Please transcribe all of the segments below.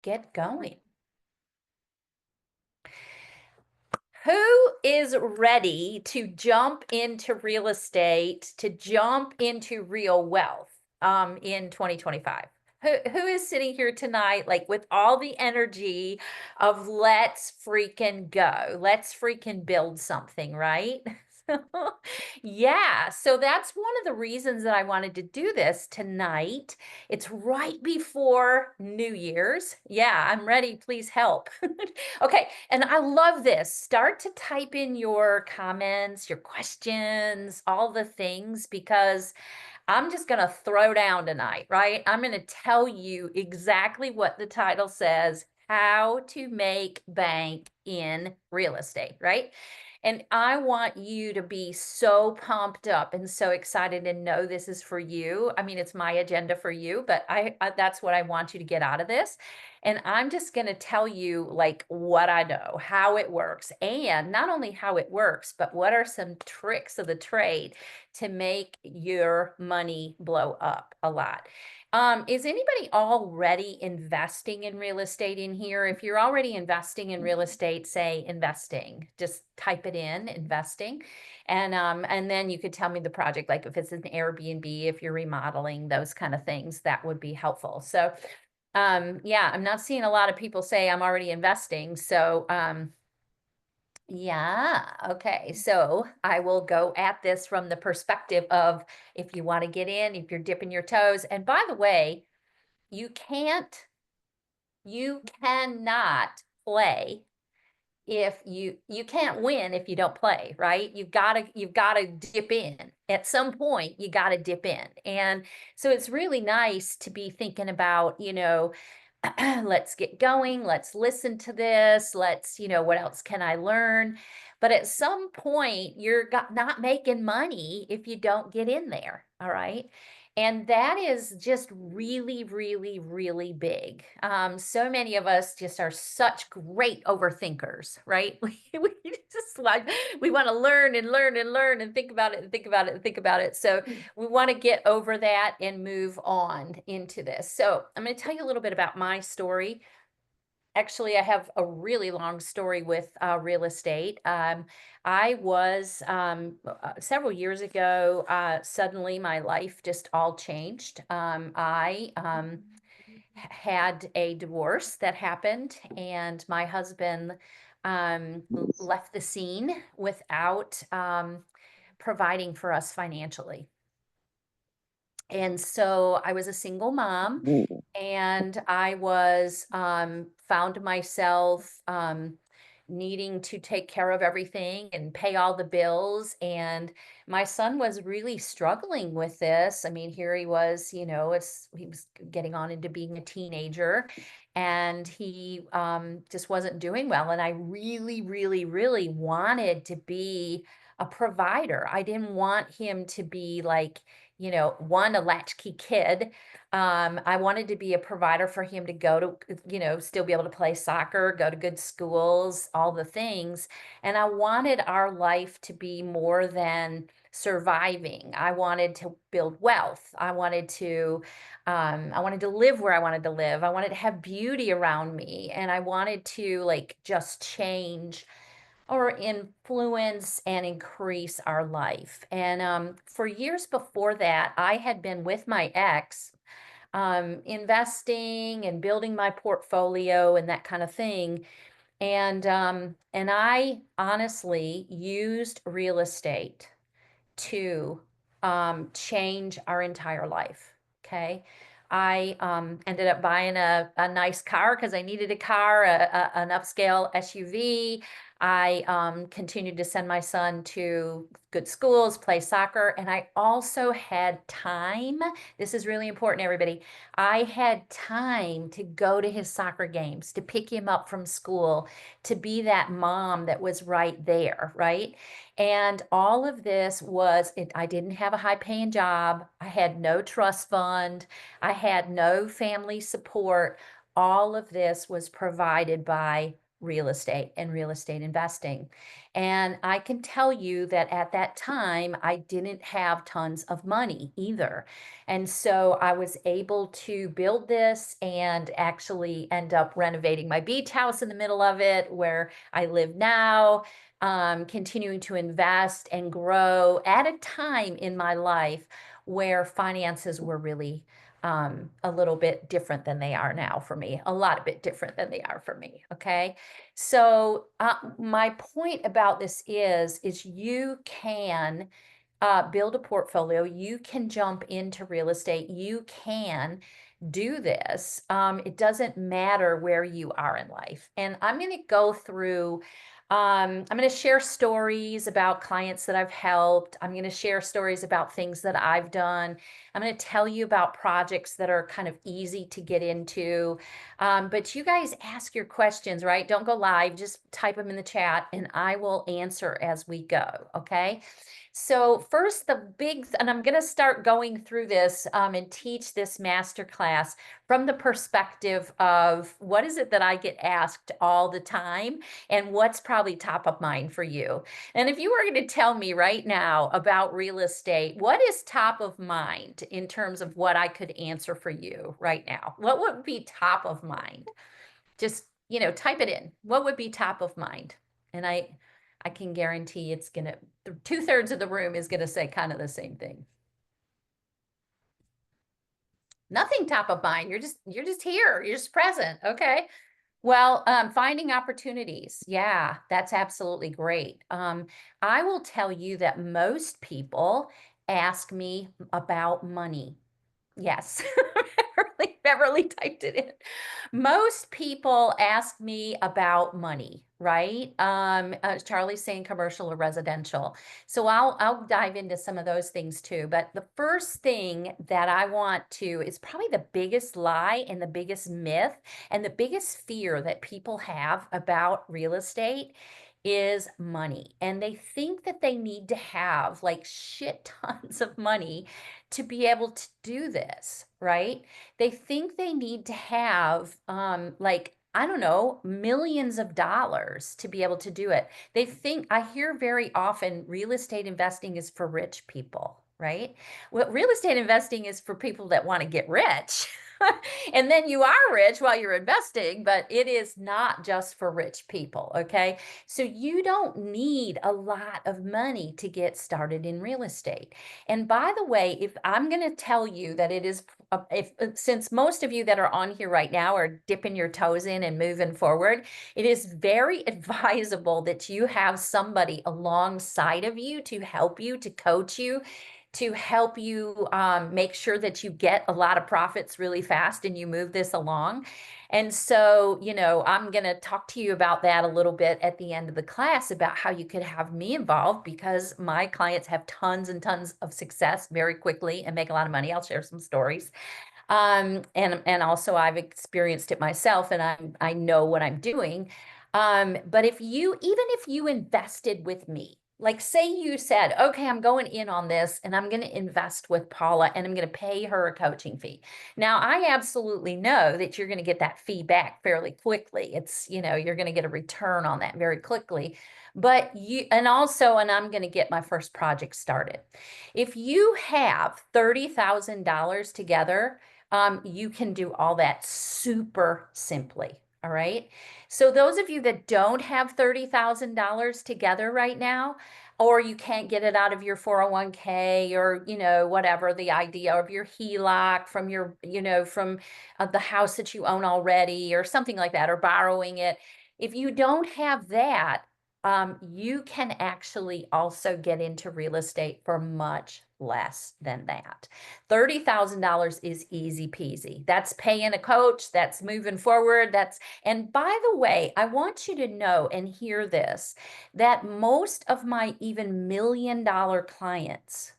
get going. Who is ready to jump into real estate, to jump into real wealth in 2025? Who is sitting here tonight, like with all the energy of let's freaking go, let's freaking build something, right? Yeah, so that's one of the reasons that I wanted to do this tonight. It's right before New Year's. Yeah, I'm ready. Please help. Okay, and I love this. Start to type in your comments, your questions, all the things, because I'm just going to throw down tonight, right? I'm going to tell you exactly what the title says, how to make bank in real estate, right? And I want you to be so pumped up and so excited and know this is for you. I mean, it's my agenda for you, but that's what I want you to get out of this. And I'm just going to tell you like what I know, how it works, and not only how it works, but what are some tricks of the trade to make your money blow up a lot. Is anybody already investing in real estate in here? If you're already investing in real estate, say investing, just type it in, investing. And then you could tell me the project, like if it's an Airbnb, if you're remodeling, those kind of things, that would be helpful. So yeah, I'm not seeing a lot of people say I'm already investing. So yeah, okay. So I will go at this from the perspective of if you want to get in, if you're dipping your toes. And by the way, you cannot play if you can't win if you don't play, right? You've got to dip in. At some point, you got to dip in. And so it's really nice to be thinking about, let's get going, let's listen to this, let's, what else can I learn? But at some point, you're not making money if you don't get in there, all right? And that is just really, really, really big. So many of us just are such great overthinkers, right? We just like, we want to learn and learn and learn and think about it and think about it and think about it. So we want to get over that and move on into this. So I'm going to tell you a little bit about my story. Actually, I have a really long story with real estate. I was several years ago, suddenly my life just all changed. I had a divorce that happened, and my husband left the scene without providing for us financially. And so I was a single mom, and I was found myself needing to take care of everything and pay all the bills. And my son was really struggling with this. I mean, here he was, he was getting on into being a teenager, and he just wasn't doing well. And I really, really, really wanted to be a provider. I didn't want him to be like, a latchkey kid. I wanted to be a provider for him to go to, still be able to play soccer, go to good schools, all the things. And I wanted our life to be more than surviving. I wanted to build wealth. I wanted to live where I wanted to live. I wanted to have beauty around me. And I wanted to like just change or influence and increase our life. And for years before that, I had been with my ex, investing and building my portfolio and that kind of thing. And I honestly used real estate to change our entire life. Okay. I ended up buying a nice car because I needed a car, an upscale SUV. I continued to send my son to good schools, play soccer, and I also had time. This is really important, everybody. I had time to go to his soccer games, to pick him up from school, to be that mom that was right there, right? And all of this I didn't have a high paying job. I had no trust fund. I had no family support. All of this was provided by real estate and real estate investing. And I can tell you that at that time, I didn't have tons of money either. And so I was able to build this and actually end up renovating my beach house in the middle of it, where I live now, continuing to invest and grow at a time in my life where finances were really a little bit different than they are now for me, a lot of bit different than they are for me. Okay. So my point about this is you can build a portfolio. You can jump into real estate. You can do this. It doesn't matter where you are in life. And I'm going to go through, I'm going to share stories about clients that I've helped. I'm going to share stories about things that I've done. I'm going to tell you about projects that are kind of easy to get into. But you guys ask your questions, right? Don't go live, just type them in the chat and I will answer as we go. Okay. So first, and I'm going to start going through this and teach this masterclass from the perspective of what is it that I get asked all the time and what's probably top of mind for you. And if you were going to tell me right now about real estate, what is top of mind in terms of what I could answer for you right now? What would be top of mind? Just, type it in. What would be top of mind? And I can guarantee it's going to, 2/3 of the room is going to say kind of the same thing. Nothing top of mind. You're just here. You're just present. Okay. Well, finding opportunities. Yeah, that's absolutely great. I will tell you that most people ask me about money. Yes, Beverly typed it in. Most people ask me about money, right? Charlie's saying commercial or residential. So I'll dive into some of those things too. But the first thing that I want to is probably the biggest lie and the biggest myth and the biggest fear that people have about real estate is money. And they think that they need to have like shit tons of money to be able to do this, right? They think they need to have like, I don't know, millions of dollars to be able to do it. They think, I hear very often real estate investing is for rich people, right? Well, real estate investing is for people that want to get rich. And then you are rich while you're investing, but it is not just for rich people, okay? So you don't need a lot of money to get started in real estate. And by the way, if I'm going to tell you that it is, since most of you that are on here right now are dipping your toes in and moving forward, it is very advisable that you have somebody alongside of you to help you, to coach you, to help you make sure that you get a lot of profits really fast and you move this along. And so, I'm going to talk to you about that a little bit at the end of the class about how you could have me involved, because my clients have tons and tons of success very quickly and make a lot of money. I'll share some stories. And also I've experienced it myself and I know what I'm doing. But even if you invested with me, like say you said, okay, I'm going in on this and I'm going to invest with Paula and I'm going to pay her a coaching fee. Now, I absolutely know that you're going to get that fee back fairly quickly. It's, you're going to get a return on that very quickly. But and I'm going to get my first project started. If you have $30,000 together, you can do all that super simply. All right. So those of you that don't have $30,000 together right now, or you can't get it out of your 401k or, whatever the idea of your HELOC from from the house that you own already or something like that, or borrowing it. If you don't have that, you can actually also get into real estate for much less than that. $30,000 is easy peasy. That's paying a coach, that's moving forward, and by the way, I want you to know and hear this, that most of my even $1 million clients,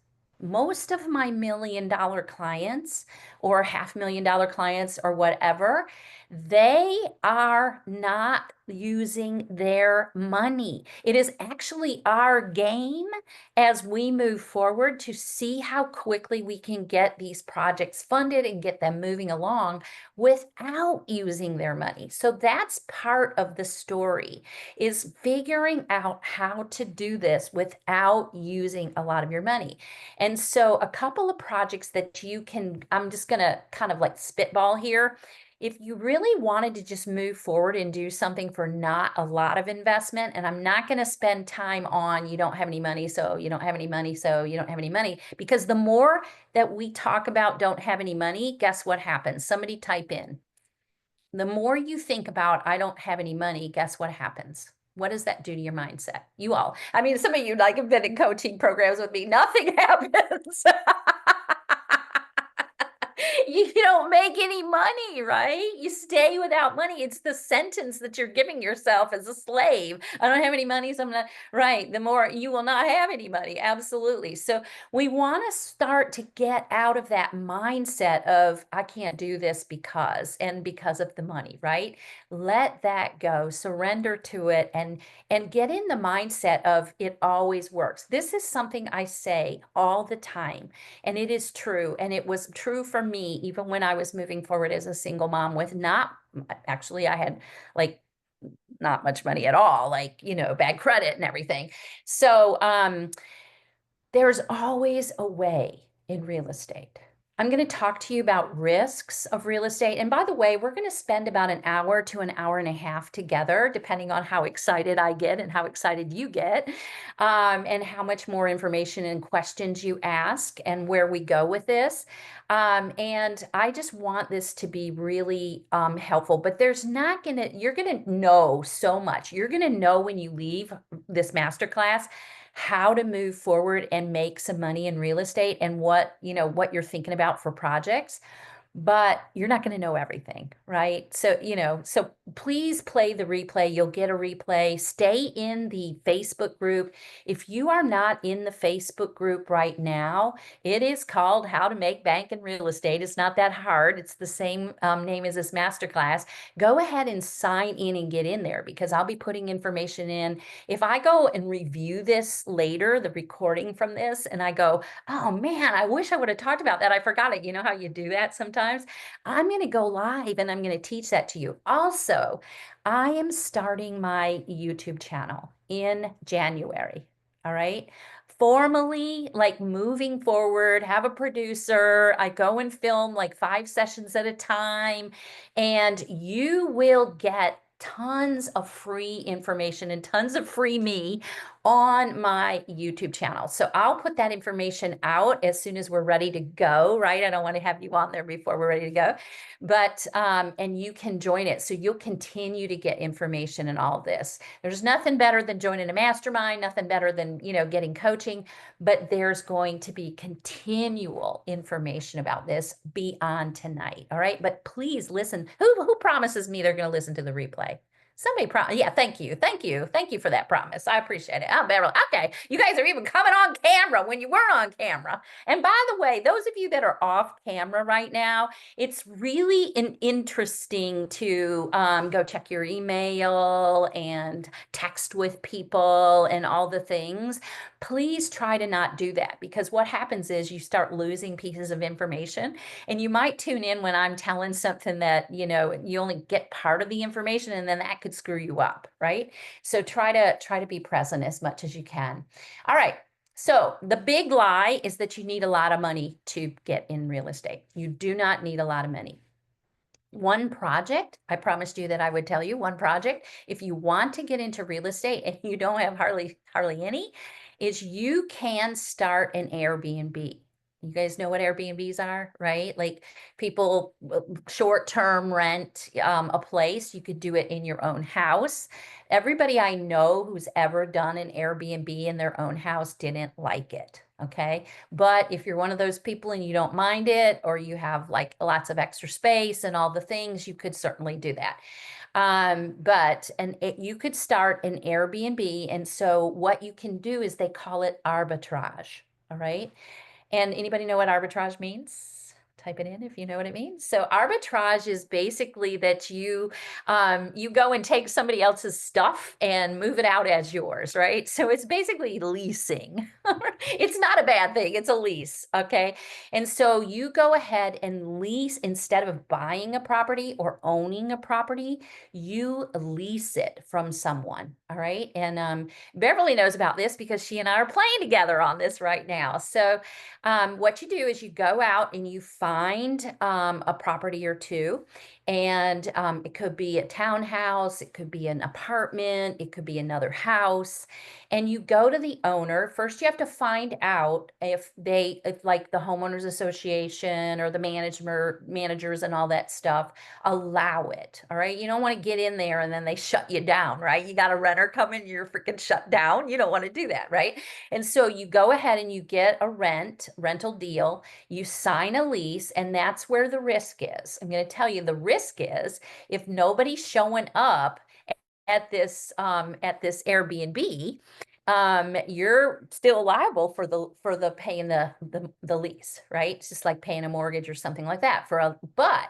or $500,000 clients or whatever, they are not using their money. It is actually our game as we move forward to see how quickly we can get these projects funded and get them moving along without using their money. So that's part of the story, is figuring out how to do this without using a lot of your money. And so a couple of projects that you can, I'm just going to kind of like spitball here. If you really wanted to just move forward and do something for not a lot of investment, and I'm not going to spend time on you don't have any money, so you don't have any money, so you don't have any money, because the more that we talk about don't have any money, guess what happens? Somebody type in. The more you think about I don't have any money, guess what happens? What does that do to your mindset? You all, I mean, some of you like have been in coaching programs with me, nothing happens. You don't make any money, right? You stay without money. It's the sentence that you're giving yourself as a slave. I don't have any money, so I'm not, right? The more you will not have any money. Absolutely. So we want to start to get out of that mindset of, I can't do this because of the money, right? Let that go, surrender to it, and get in the mindset of it always works. This is something I say all the time. And it is true. And it was true for me, even when I was moving forward as a single mom with actually, I had like not much money at all, like, bad credit and everything. So, there's always a way in real estate. I'm going to talk to you about risks of real estate. And by the way, we're going to spend about an hour to an hour and a half together, depending on how excited I get and how excited you get, and how much more information and questions you ask and where we go with this. And I just want this to be really helpful, but you're going to know so much. You're going to know when you leave this masterclass how to move forward and make some money in real estate and what you're thinking about for projects, but you're not going to know everything, right? So please play the replay. You'll get a replay. Stay in the Facebook group. If you are not in the Facebook group right now, it is called How to Make Bank in Real Estate. It's not that hard. It's the same name as this masterclass. Go ahead and sign in and get in there, because I'll be putting information in. If I go and review this later, the recording from this, and I go, oh man, I wish I would have talked about that. I forgot it. You know how you do that sometimes? I'm going to go live and I'm going to teach that to you. Also, I am starting my YouTube channel in January. All right. Formally, like moving forward, have a producer. I go and film like 5 sessions at a time, and you will get tons of free information and tons of free me on my YouTube channel. So I'll put that information out as soon as we're ready to go, right? I don't want to have you on there before we're ready to go, but, and you can join it. So you'll continue to get information and all this. There's nothing better than joining a mastermind, nothing better than, getting coaching, but there's going to be continual information about this beyond tonight. All right. But please listen. Who promises me they're going to listen to the replay? Somebody yeah, thank you. Thank you. Thank you for that promise. I appreciate it. Oh, Beverly. Okay. You guys are even coming on camera when you were on camera. And by the way, those of you that are off camera right now, it's really interesting to go check your email and text with people and all the things. Please try to not do that, because what happens is you start losing pieces of information, and you might tune in when I'm telling something that, you only get part of the information, and then that could screw you up, right? So try to be present as much as you can. All right. So the big lie is that you need a lot of money to get in real estate. You do not need a lot of money. One project, I promised you that I would tell you one project. If you want to get into real estate and you don't have hardly any, is you can start an Airbnb. You guys know what Airbnbs are, right? Like people short-term rent a place. You could do it in your own house. Everybody I know who's ever done an Airbnb in their own house didn't like it. Okay. But if you're one of those people and you don't mind it, or you have like lots of extra space and all the things, you could certainly do that. You could start an Airbnb. And so what you can do is they call it arbitrage. All right. And anybody know what arbitrage means? type it in if you know what it means. So arbitrage is basically that you go and take somebody else's stuff and move it out as yours, right? So it's basically leasing. It's not a bad thing, it's a lease, okay? And so you go ahead and lease instead of buying a property or owning a property, you lease it from someone, all right? And Beverly knows about this because she and I are playing together on this right now. So what you do is you go out and you find a property or two, and it could be a townhouse, it could be an apartment, it could be another house, and you go to the owner. First, you have to find out if like the homeowners association or the managers and all that stuff allow it. All right. You don't want to get in there and then they shut you down, right? You got a renter come in, you're freaking shut down. You don't want to do that, right? And so you go ahead and you get a rental deal, you sign a lease, and that's where the risk is. I'm going to tell you the risk is if nobody's showing up at this Airbnb, you're still liable for the paying the lease, right? It's just like paying a mortgage or something like that but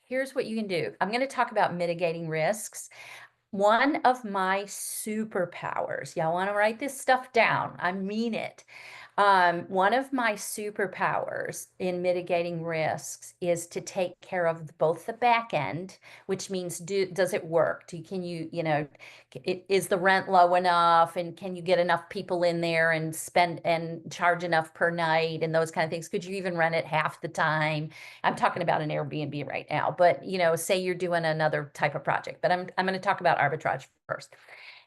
here's what you can do. I'm going to talk about mitigating risks. One of my superpowers, y'all want to write this stuff down. I mean it. One of my superpowers in mitigating risks is to take care of both the back end, which means does it work? Is the rent low enough, and can you get enough people in there and spend and charge enough per night and those kind of things? Could you even rent it half the time? I'm talking about an Airbnb right now, but say you're doing another type of project, but I'm going to talk about arbitrage first.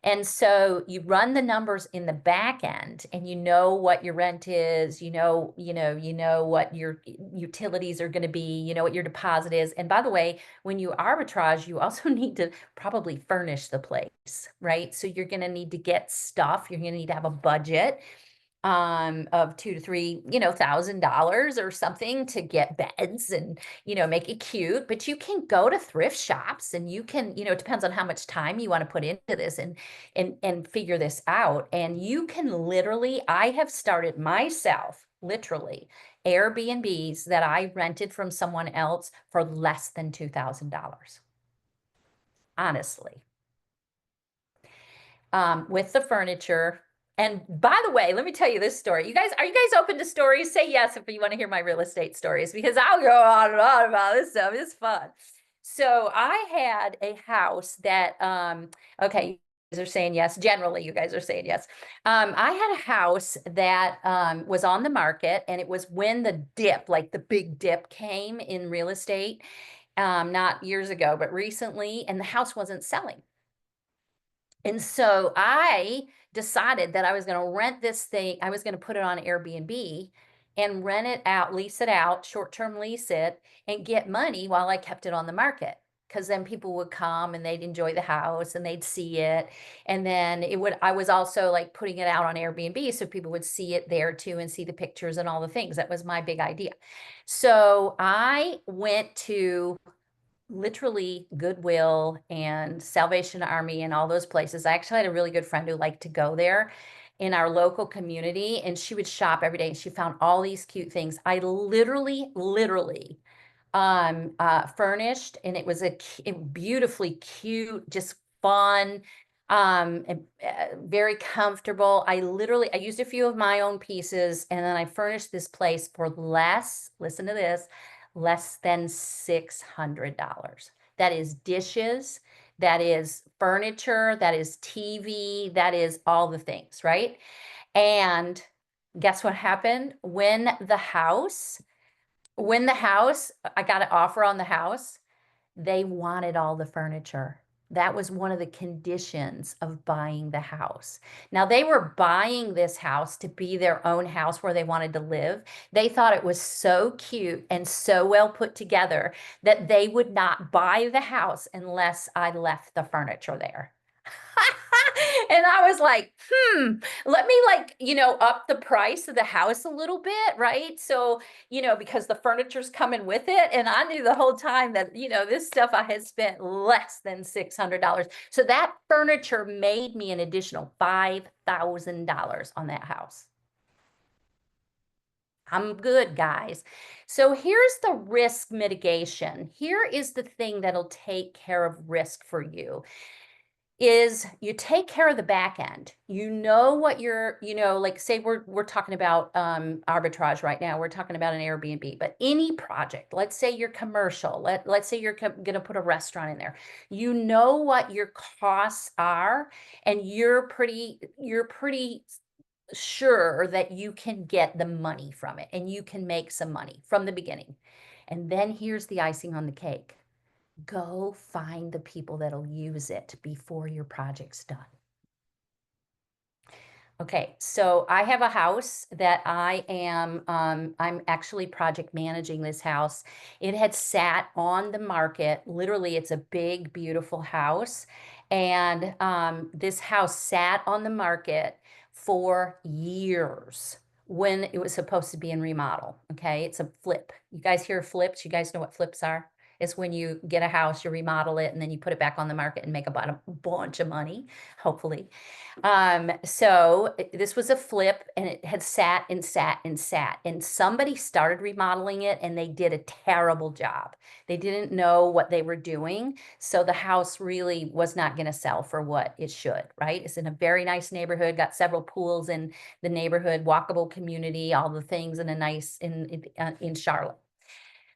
And so you run the numbers in the back end, and you know what your rent is, you know what your utilities are going to be, you know what your deposit is. And by the way, when you arbitrage, you also need to probably furnish the place, right? So you're going to need to get stuff, you're going to need to have a budget of $2,000 to $3,000 or something to get beds and make it cute. But you can go to thrift shops, and you can it depends on how much time you want to put into this and figure this out. And you can literally, I have started myself literally Airbnbs that I rented from someone else for less than $2,000, honestly, with the furniture. And by the way, let me tell you this story. Are you guys open to stories? Say yes if you want to hear my real estate stories, because I'll go on and on about this stuff. It's fun. So I had a house that, okay, you guys are saying yes. Generally, you guys are saying yes. I had a house that was on the market, and it was when the dip, like the big dip, came in real estate, not years ago, but recently, and the house wasn't selling. And so I decided that I was going to rent this thing. I was going to put it on Airbnb and rent it out, lease it out, short-term lease it, and get money while I kept it on the market. Because then people would come and they'd enjoy the house and they'd see it. And then I was also like putting it out on Airbnb so people would see it there too and see the pictures and all the things. That was my big idea. So I went to literally Goodwill and Salvation Army and all those places. I actually had a really good friend who liked to go there in our local community, and she would shop every day, and she found all these cute things. I literally furnished, and it was a beautifully cute, just fun, very comfortable. I used a few of my own pieces, and then I furnished this place for listen to this, less than $600. That is dishes, that is furniture, that is TV, that is all the things, right? And guess what happened? When the house, I got an offer on the house, they wanted all the furniture. That was one of the conditions of buying the house. Now, they were buying this house to be their own house where they wanted to live. They thought it was so cute and so well put together that they would not buy the house unless I left the furniture there. And I was like, let me up the price of the house a little bit, right? So, because the furniture's coming with it. And I knew the whole time that, this stuff I had spent less than $600. So that furniture made me an additional $5,000 on that house. I'm good, guys. So here's the risk mitigation. Here is the thing that'll take care of risk for you is you take care of the back end. You know what you're, like say we're talking about arbitrage right now. We're talking about an Airbnb, but any project, let's say you're commercial, let's say you're going to put a restaurant in there. You know what your costs are, and you're pretty sure that you can get the money from it and you can make some money from the beginning. And then here's the icing on the cake. Go find the people that'll use it before your project's done. Okay, so I have a house that I'm actually project managing this house. It had sat on the market. Literally, it's a big, beautiful house. And this house sat on the market for years when it was supposed to be in remodel. Okay, it's a flip. You guys hear flips? You guys know what flips are? It's when you get a house, you remodel it, and then you put it back on the market and make about a bunch of money, hopefully. So this was a flip, and it had sat and sat and sat, and somebody started remodeling it and they did a terrible job. They didn't know what they were doing. So the house really was not going to sell for what it should, right? It's in a very nice neighborhood, got several pools in the neighborhood, walkable community, all the things in a nice in Charlotte.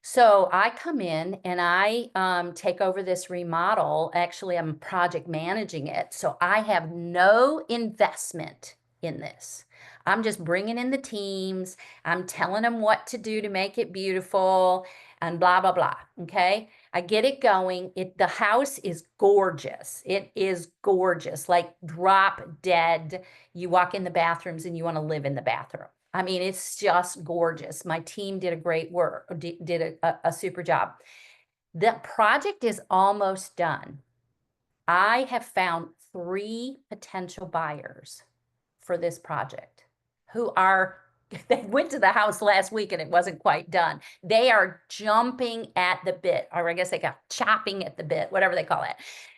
So I come in and I take over this remodel. Actually, I'm project managing it. So I have no investment in this. I'm just bringing in the teams. I'm telling them what to do to make it beautiful and blah, blah, blah. Okay. I get it going. The house is gorgeous. It is gorgeous, like drop dead. You walk in the bathrooms and you want to live in the bathroom. I mean, it's just gorgeous. My team did a great work, did a super job. The project is almost done. I have found 3 potential buyers for this project who are, they went to the house last week and it wasn't quite done. They are jumping at the bit, or I guess they got chopping at the bit, whatever they call it.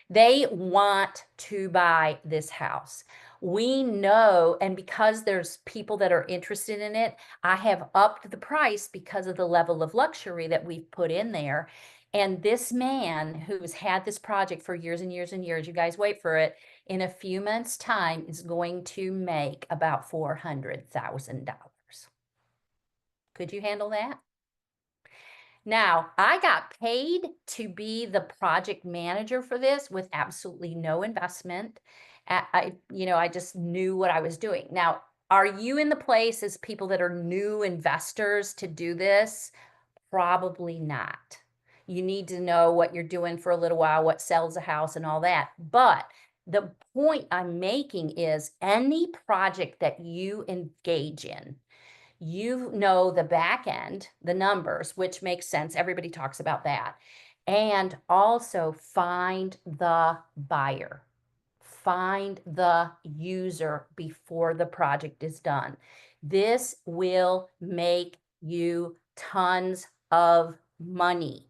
They want to buy this house. We know, and because there's people that are interested in it, I have upped the price because of the level of luxury that we've put in there. And this man who's had this project for years and years and years, you guys wait for it, in a few months' time is going to make about $400,000. Could you handle that? Now, I got paid to be the project manager for this with absolutely no investment. I just knew what I was doing. Now, are you in the place as people that are new investors to do this? Probably not. You need to know what you're doing for a little while, what sells a house and all that. But the point I'm making is any project that you engage in, you know the back end, the numbers, which makes sense. Everybody talks about that. And also find the buyer, find the user before the project is done. This will make you tons of money,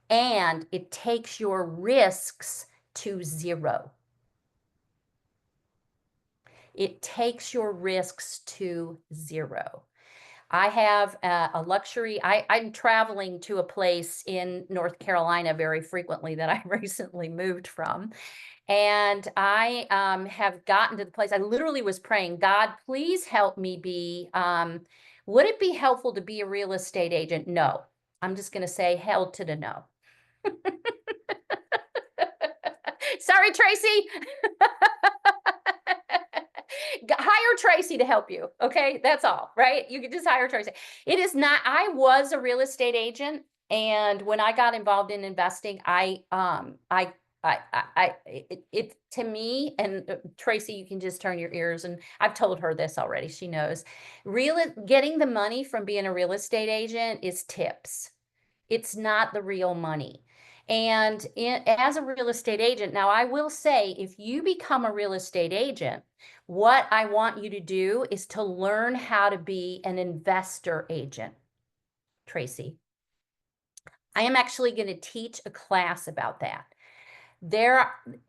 and it takes your risks to zero. It takes your risks to zero. I have a luxury. I'm traveling to a place in North Carolina very frequently that I recently moved from. And I have gotten to the place, I literally was praying, God, please help me be, would it be helpful to be a real estate agent? No. I'm just going to say hell to the no. Sorry, Tracy. Hire Tracy to help you. Okay. That's all, right? You can just hire Tracy. It is not, I was a real estate agent. And when I got involved in investing, it to me, and Tracy, you can just turn your ears, and I've told her this already. She knows getting the money from being a real estate agent is tips. It's not the real money. And as a real estate agent, now I will say, if you become a real estate agent, what I want you to do is to learn how to be an investor agent, Tracy. I am actually going to teach a class about that.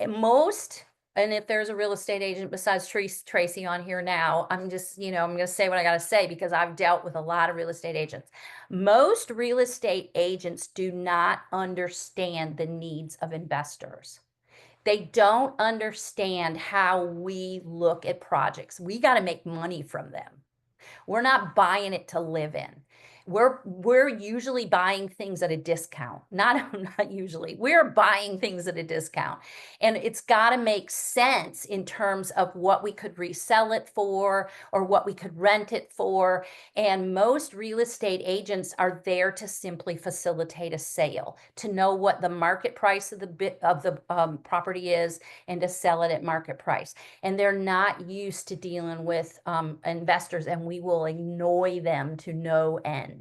Most and if there's a real estate agent besides Tracy on here now, I'm just, I'm going to say what I got to say because I've dealt with a lot of real estate agents. Most real estate agents do not understand the needs of investors. They don't understand how we look at projects. We got to make money from them. We're not buying it to live in. We're usually buying things at a discount. Not usually. We're buying things at a discount. And it's got to make sense in terms of what we could resell it for or what we could rent it for. And most real estate agents are there to simply facilitate a sale, to know what the market price of the property is and to sell it at market price. And they're not used to dealing with investors, and we will annoy them to no end.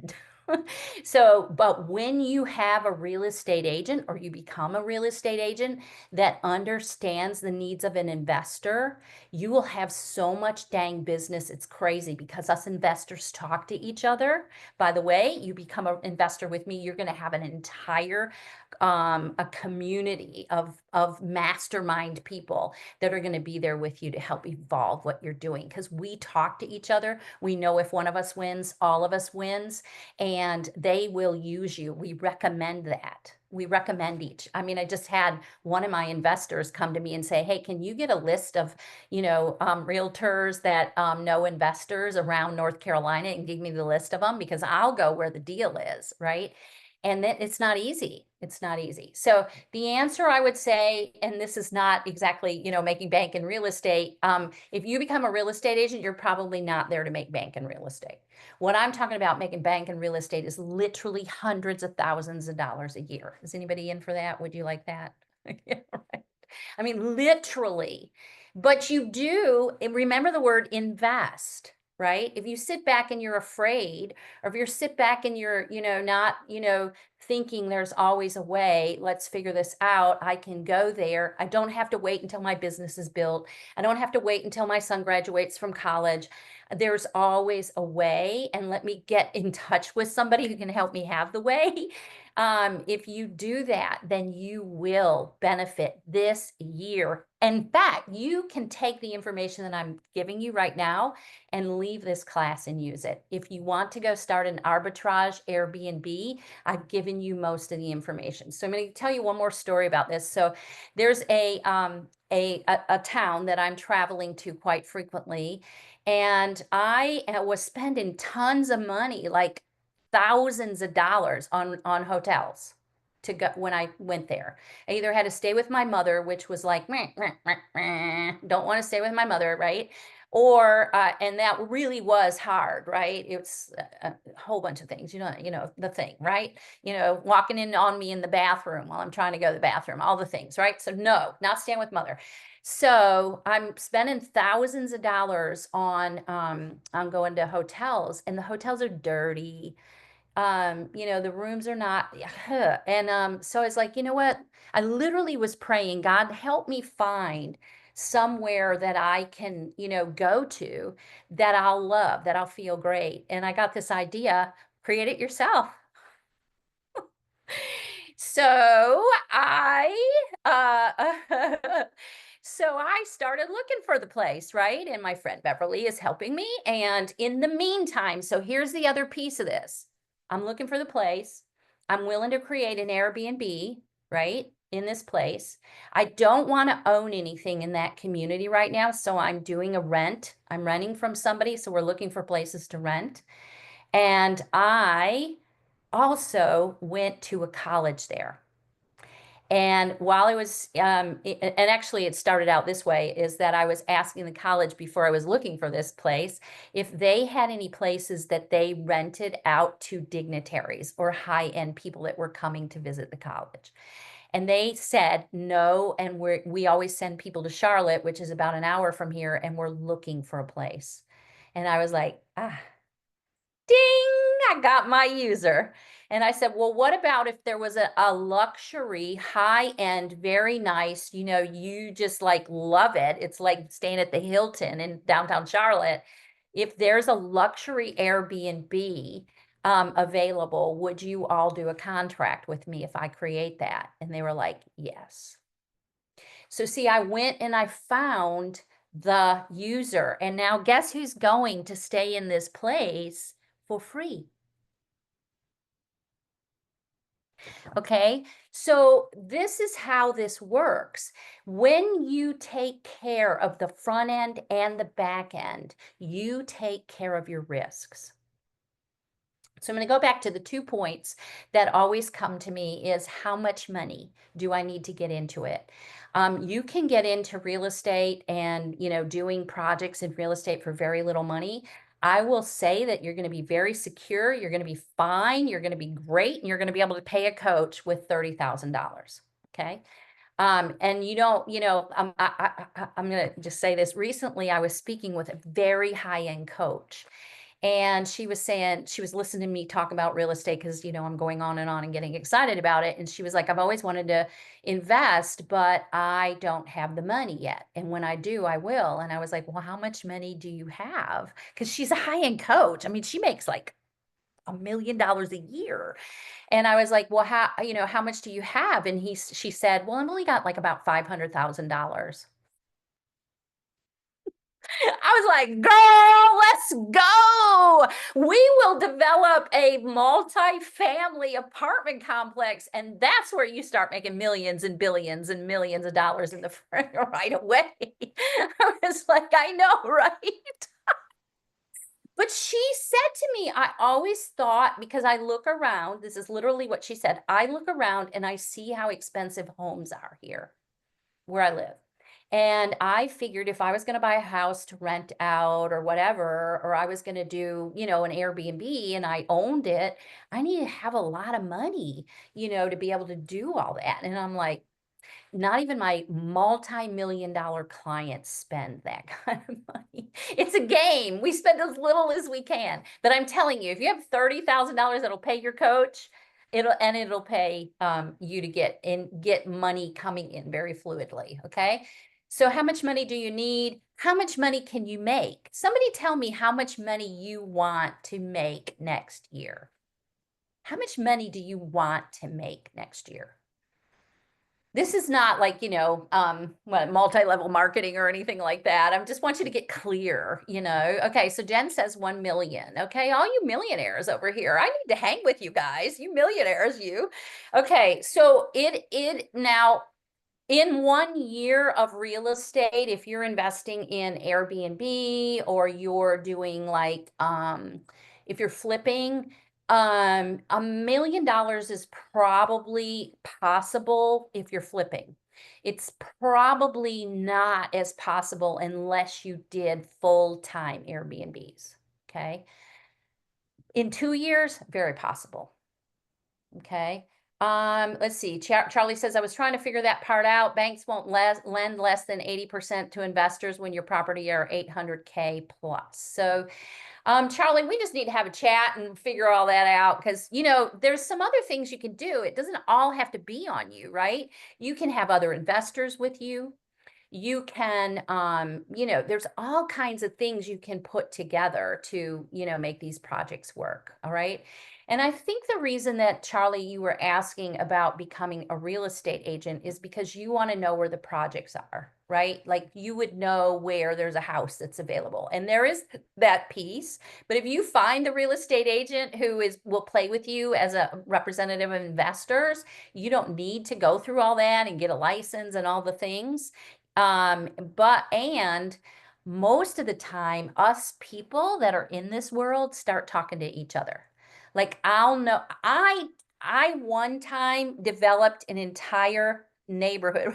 So, but when you have a real estate agent or you become a real estate agent that understands the needs of an investor, you will have so much dang business. It's crazy because us investors talk to each other. By the way, you become an investor with me, you're going to have an entire a community of mastermind people that are going to be there with you to help evolve what you're doing, because we talk to each other. We know if one of us wins, all of us wins, and they will use you. We recommend that. We recommend each. I mean, I just had one of my investors come to me and say, hey, can you get a list of, realtors that know investors around North Carolina and give me the list of them, because I'll go where the deal is, right? And that it's not easy. It's not easy. So the answer I would say, and this is not exactly, making bank in real estate. If you become a real estate agent, you're probably not there to make bank in real estate. What I'm talking about making bank in real estate is literally hundreds of thousands of dollars a year. Is anybody in for that? Would you like that? Yeah, right. I mean, literally. But you do, and remember the word invest, right? If you sit back and you're afraid, or if you're sit back and you're, not, thinking there's always a way, let's figure this out. I can go there. I don't have to wait until my business is built. I don't have to wait until my son graduates from college. There's always a way. And let me get in touch with somebody who can help me have the way. If you do that, then you will benefit this year. In fact, you can take the information that I'm giving you right now and leave this class and use it. If you want to go start an arbitrage Airbnb, I've given you most of the information. So I'm going to tell you one more story about this. So there's a town that I'm traveling to quite frequently, and I was spending tons of money, like thousands of dollars on hotels to go when I went there. I either had to stay with my mother, which was like, meh, meh, meh, meh, don't want to stay with my mother, right? Or and that really was hard, right? It's a whole bunch of things, the thing, right? Walking in on me in the bathroom while I'm trying to go to the bathroom, all the things, right? So no, not staying with mother. So I'm spending thousands of dollars on going to hotels, and the hotels are dirty. The rooms are not, and so I was like, you know what? I literally was praying, God, help me find somewhere that I can, go to that I'll love, that I'll feel great. And I got this idea, create it yourself. So uh, so I started looking for the place, right? And my friend Beverly is helping me. And in the meantime, so here's the other piece of this. I'm looking for the place. I'm willing to create an Airbnb, right? In this place. I don't want to own anything in that community right now. So I'm doing a rent. I'm renting from somebody. So we're looking for places to rent. And I also went to a college there. And while I was, and actually it started out this way, is that I was asking the college before I was looking for this place if they had any places that they rented out to dignitaries or high-end people that were coming to visit the college. And they said no, and we always send people to Charlotte, which is about an hour from here, and we're looking for a place. And I was like, ding, I got my user. And I said, well, what about if there was a luxury, high-end, very nice, you just like love it. It's like staying at the Hilton in downtown Charlotte. If there's a luxury Airbnb available, would you all do a contract with me if I create that? And they were like, yes. So see, I went and I found the user, and now guess who's going to stay in this place for free? Okay, so this is how this works. When you take care of the front end and the back end, you take care of your risks. So I'm going to go back to the 2 points that always come to me is how much money do I need to get into it? You can get into real estate and, doing projects in real estate for very little money. I will say that you're going to be very secure. You're going to be fine. You're going to be great. And you're going to be able to pay a coach with $30,000. Okay. And you don't, I'm going to just say this. Recently, I was speaking with a very high-end coach, and she was saying, she was listening to me talk about real estate because, I'm going on and getting excited about it. And she was like, I've always wanted to invest, but I don't have the money yet. And when I do, I will. And I was like, well, how much money do you have? Because she's a high-end coach. I mean, she makes like $1 million a year. And I was like, well, how much do you have? And she said, well, I've only got like about $500,000. I was like, girl, let's go. We will develop a multi-family apartment complex. And that's where you start making millions and billions and millions of dollars in the front right away. I was like, I know, right? But she said to me, I always thought, because I look around, this is literally what she said. I look around and I see how expensive homes are here where I live. And I figured if I was going to buy a house to rent out or whatever, or I was going to do, an Airbnb and I owned it, I need to have a lot of money, to be able to do all that. And I'm like, not even my multi-million dollar clients spend that kind of money. It's a game. We spend as little as we can. But I'm telling you, if you have $30,000 that'll pay your coach, it'll pay you to get money coming in very fluidly. Okay. So how much money do you need? How much money can you make? Somebody tell me how much money you want to make next year. How much money do you want to make next year? This is not like, multi-level marketing or anything like that. I just want you to get clear. Okay, so Jen says 1 million. Okay, all you millionaires over here, I need to hang with you guys, you millionaires, you. Okay, so it now in 1 year of real estate, if you're investing in Airbnb or you're doing like, if you're flipping, $1 million is probably possible if you're flipping. It's probably not as possible unless you did full-time Airbnbs. Okay. In 2 years, very possible. Okay. Let's see. Charlie says, I was trying to figure that part out. Banks won't lend less than 80% to investors when your property are 800K plus. So, Charlie, we just need to have a chat and figure all that out because, there's some other things you can do. It doesn't all have to be on you, right? You can have other investors with you. You can, there's all kinds of things you can put together to, make these projects work. All right. And I think the reason that, Charlie, you were asking about becoming a real estate agent is because you want to know where the projects are, right? Like you would know where there's a house that's available. And there is that piece. But if you find the real estate agent who will play with you as a representative of investors, you don't need to go through all that and get a license and all the things. And most of the time, us people that are in this world start talking to each other. Like I'll know, I one time developed an entire neighborhood.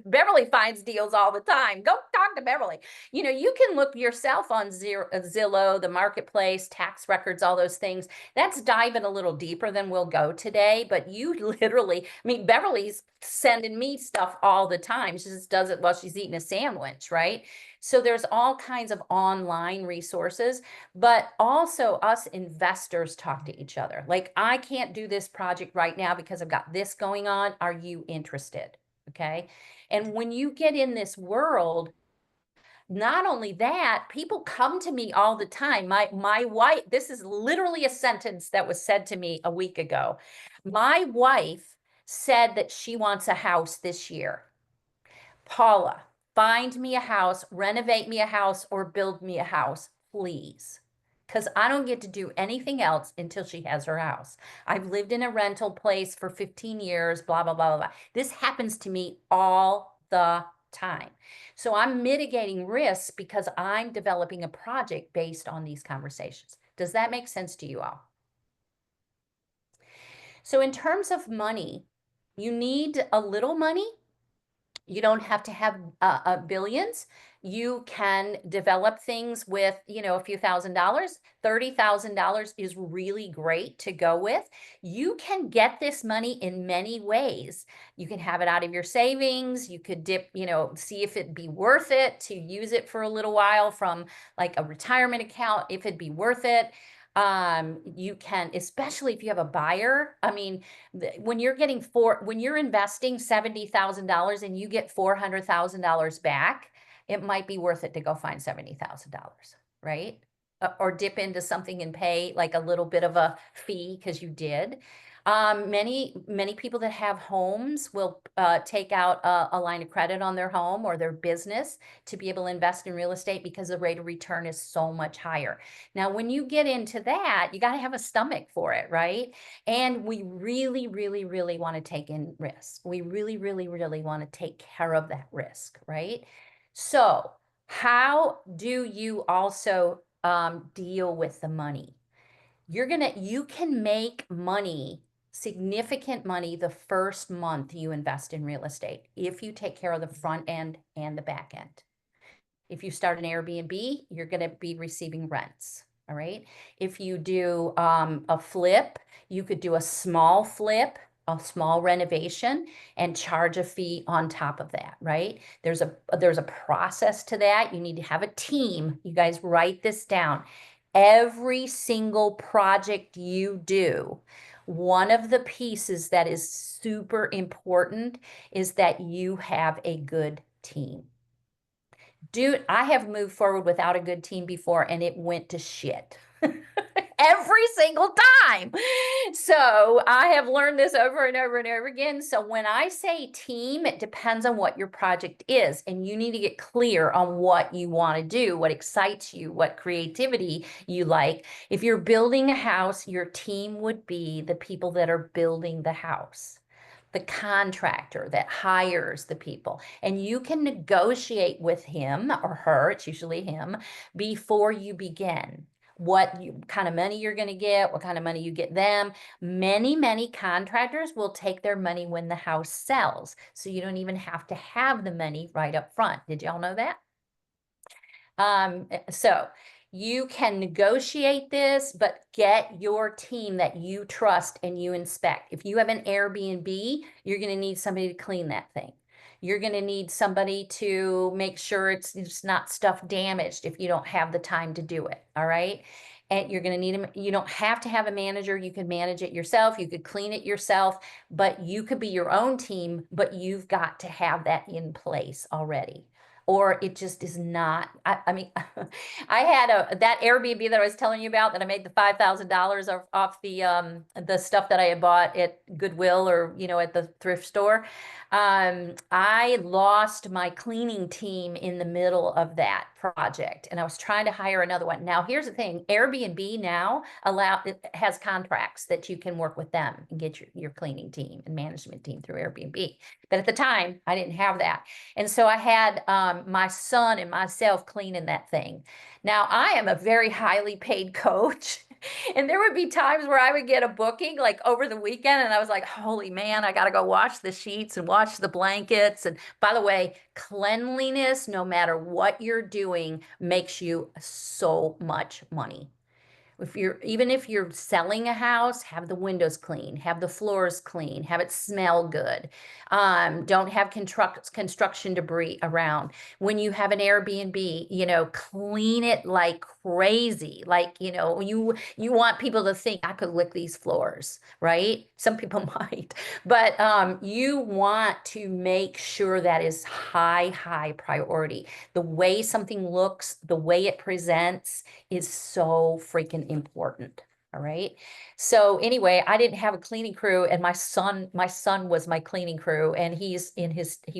Beverly finds deals all the time. Go talk to Beverly. You can look yourself on Zillow, the marketplace, tax records, all those things. That's diving a little deeper than we'll go today. But you literally, Beverly's sending me stuff all the time. She just does it while she's eating a sandwich, right? So there's all kinds of online resources, but also us investors talk to each other. Like, I can't do this project right now because I've got this going on. Are you interested? Okay. And when you get in this world, not only that, people come to me all the time. My wife, this is literally a sentence that was said to me a week ago. My wife said that she wants a house this year. Paula, find me a house, renovate me a house, or build me a house, please. Because I don't get to do anything else until she has her house. I've lived in a rental place for 15 years, blah, blah, blah, blah, blah. This happens to me all the time. So I'm mitigating risks because I'm developing a project based on these conversations. Does that make sense to you all? So in terms of money, you need a little money. You don't have to have billions. You can develop things with, a few $1,000s. $30,000 is really great to go with. You can get this money in many ways. You can have it out of your savings. You could dip, see if it'd be worth it to use it for a little while from like a retirement account, if it'd be worth it. You can, especially if you have a buyer. I mean, when you're when you're investing $70,000 and you get $400,000 back, it might be worth it to go find $70,000, right? Or dip into something and pay like a little bit of a fee because you did. Many people that have homes will take out a line of credit on their home or their business to be able to invest in real estate because the rate of return is so much higher. Now, when you get into that, you got to have a stomach for it, right? And we really, really, really want to take in risk. We really, really, really want to take care of that risk, right? So how do you also deal with the money? You can make money, significant money, the first month you invest in real estate if you take care of the front end and the back end. If you start an Airbnb, you're going to be receiving rents. All right. If you do a flip, you could do a small flip, a small renovation, and charge a fee on top of that. Right. There's a process to that. You need to have a team. You guys write this down. Every single project you do, one of the pieces that is super important is that you have a good team. Dude, I have moved forward without a good team before and it went to shit. Every single time. So I have learned this over and over and over again. So when I say team, it depends on what your project is. And you need to get clear on what you want to do, what excites you, what creativity you like. If you're building a house, your team would be the people that are building the house, the contractor that hires the people. And you can negotiate with him or her, it's usually him, before you begin. What kind of money you're going to get, what kind of money you get them. Many contractors will take their money when the house sells. So you don't even have to have the money right up front. Did y'all know that? So you can negotiate this, but get your team that you trust and you inspect. If you have an Airbnb, you're going to need somebody to clean that thing. You're going to need somebody to make sure it's not stuff damaged if you don't have the time to do it. All right. And you're going to need them. You don't have to have a manager. You can manage it yourself. You could clean it yourself, but you could be your own team, but you've got to have that in place already. Or it just is not. I mean, I had that Airbnb that I was telling you about that I made the $5,000 off the stuff that I had bought at Goodwill or at the thrift store. I lost my cleaning team in the middle of that project, and I was trying to hire another one. Now, here's the thing: Airbnb now has contracts that you can work with them and get your cleaning team and management team through Airbnb. But at the time, I didn't have that, and so I had my son and myself cleaning that thing. Now, I am a very highly paid coach. And there would be times where I would get a booking like over the weekend and I was like, holy man, I got to go wash the sheets and wash the blankets. And by the way, cleanliness, no matter what you're doing, makes you so much money. Even if you're selling a house, have the windows clean, have the floors clean, have it smell good. Don't have construction debris around. When you have an Airbnb, clean it like crazy. Like, you want people to think I could lick these floors, right? Some people might, but you want to make sure that is high priority. The way something looks, the way it presents is so freaking important. All right. So anyway, I didn't have a cleaning crew, and my son was my cleaning crew, and he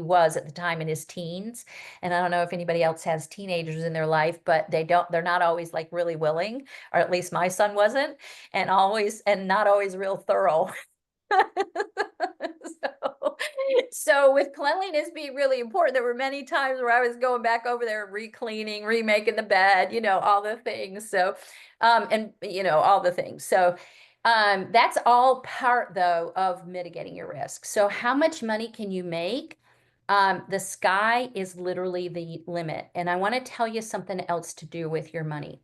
was at the time in his teens. And I don't know if anybody else has teenagers in their life, but they're not always like really willing, or at least my son wasn't, and not always real thorough. So, so with cleanliness being really important, there were many times where I was going back over there, re-cleaning, remaking the bed, all the things. So, and all the things. So, that's all part though of mitigating your risk. So how much money can you make? The sky is literally the limit. And I want to tell you something else to do with your money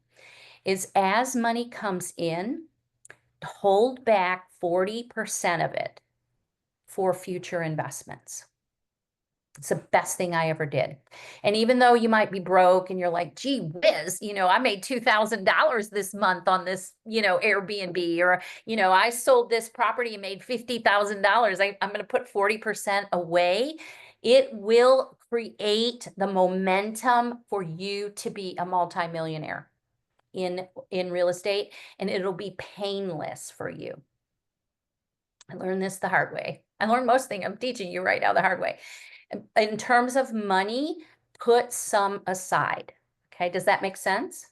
is as money comes in, hold back 40% of it for future investments. It's the best thing I ever did. And even though you might be broke and you're like, gee whiz, I made $2,000 this month on this, Airbnb, or, I sold this property and made $50,000. I'm going to put 40% away. It will create the momentum for you to be a multimillionaire in real estate, and it'll be painless for you. I learned this the hard way. I learned most things I'm teaching you right now the hard way. In terms of money, put some aside. Okay, does that make sense?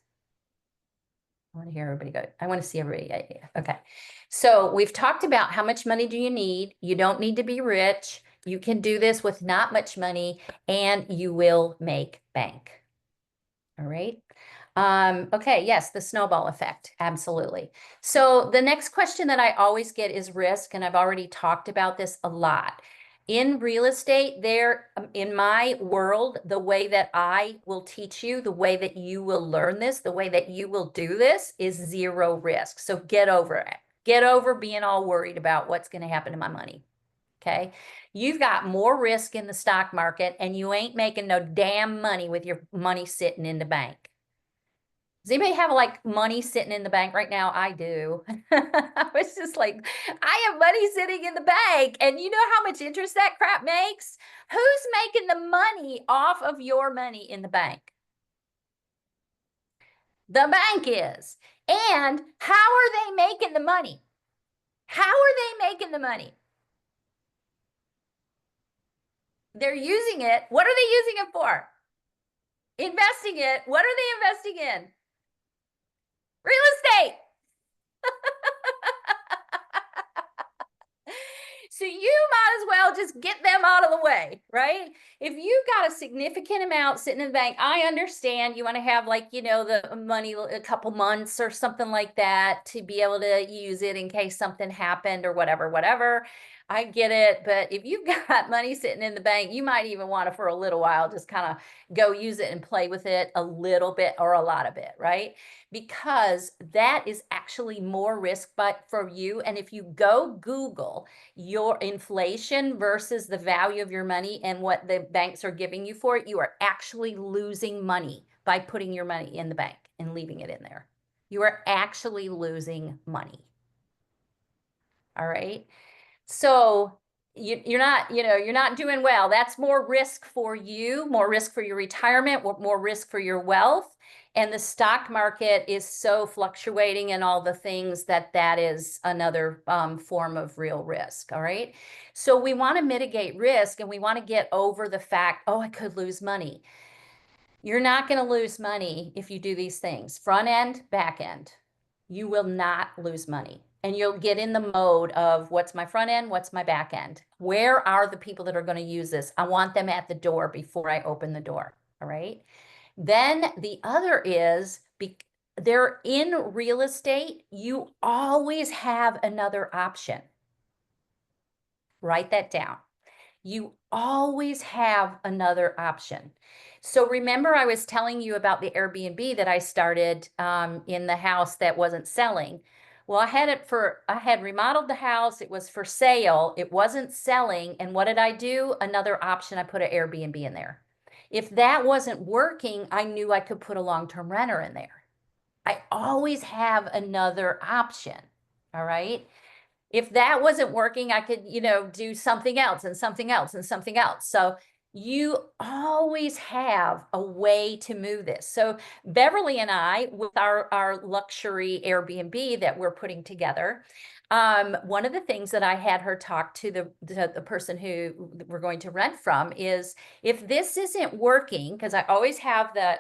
I want to hear everybody go. I want to see everybody. Yeah. Okay. So we've talked about how much money do you need. You don't need to be rich. You can do this with not much money, and you will make bank. All right. Okay, yes, the snowball effect, absolutely. So the next question that I always get is risk, and I've already talked about this a lot. In real estate, in my world, the way that I will teach you, the way that you will learn this, the way that you will do this is zero risk. So get over it. Get over being all worried about what's going to happen to my money. Okay. You've got more risk in the stock market, and you ain't making no damn money with your money sitting in the bank. Does anybody have like money sitting in the bank right now? I do. I was just like, I have money sitting in the bank. And you know how much interest that crap makes? Who's making the money off of your money in the bank? The bank is. And how are they making the money? How are they making the money? They're using it. What are they using it for? Investing it. What are they investing in? Real estate. So you might as well just get them out of the way, right? If you've got a significant amount sitting in the bank, I understand you want to have like, the money a couple months or something like that to be able to use it in case something happened or whatever. I get it. But if you've got money sitting in the bank, you might even want to, for a little while, just kind of go use it and play with it a little bit or a lot of it, right? Because that is actually more risk for you. And if you go Google your inflation versus the value of your money and what the banks are giving you for it, you are actually losing money by putting your money in the bank and leaving it in there. You are actually losing money. All right. So you're not doing well. That's more risk for you, more risk for your retirement, more risk for your wealth. And the stock market is so fluctuating and all the things that is another form of real risk. All right. So we want to mitigate risk, and we want to get over the fact, oh, I could lose money. You're not going to lose money if you do these things. Front end, back end. You will not lose money. And you'll get in the mode of what's my front end, what's my back end? Where are the people that are going to use this? I want them at the door before I open the door. All right. Then the other is they're in real estate. You always have another option. Write that down. You always have another option. So remember, I was telling you about the Airbnb that I started in the house that wasn't selling. Well, I had remodeled the house. It was for sale. It wasn't selling. And what did I do? Another option. I put an Airbnb in there. If that wasn't working, I knew I could put a long-term renter in there. I always have another option. All right. If that wasn't working, I could, do something else and something else and something else. So You always have a way to move this. So Beverly and I, with our luxury Airbnb that we're putting together, one of the things that I had her talk to the person who we're going to rent from is, if this isn't working, because I always have the,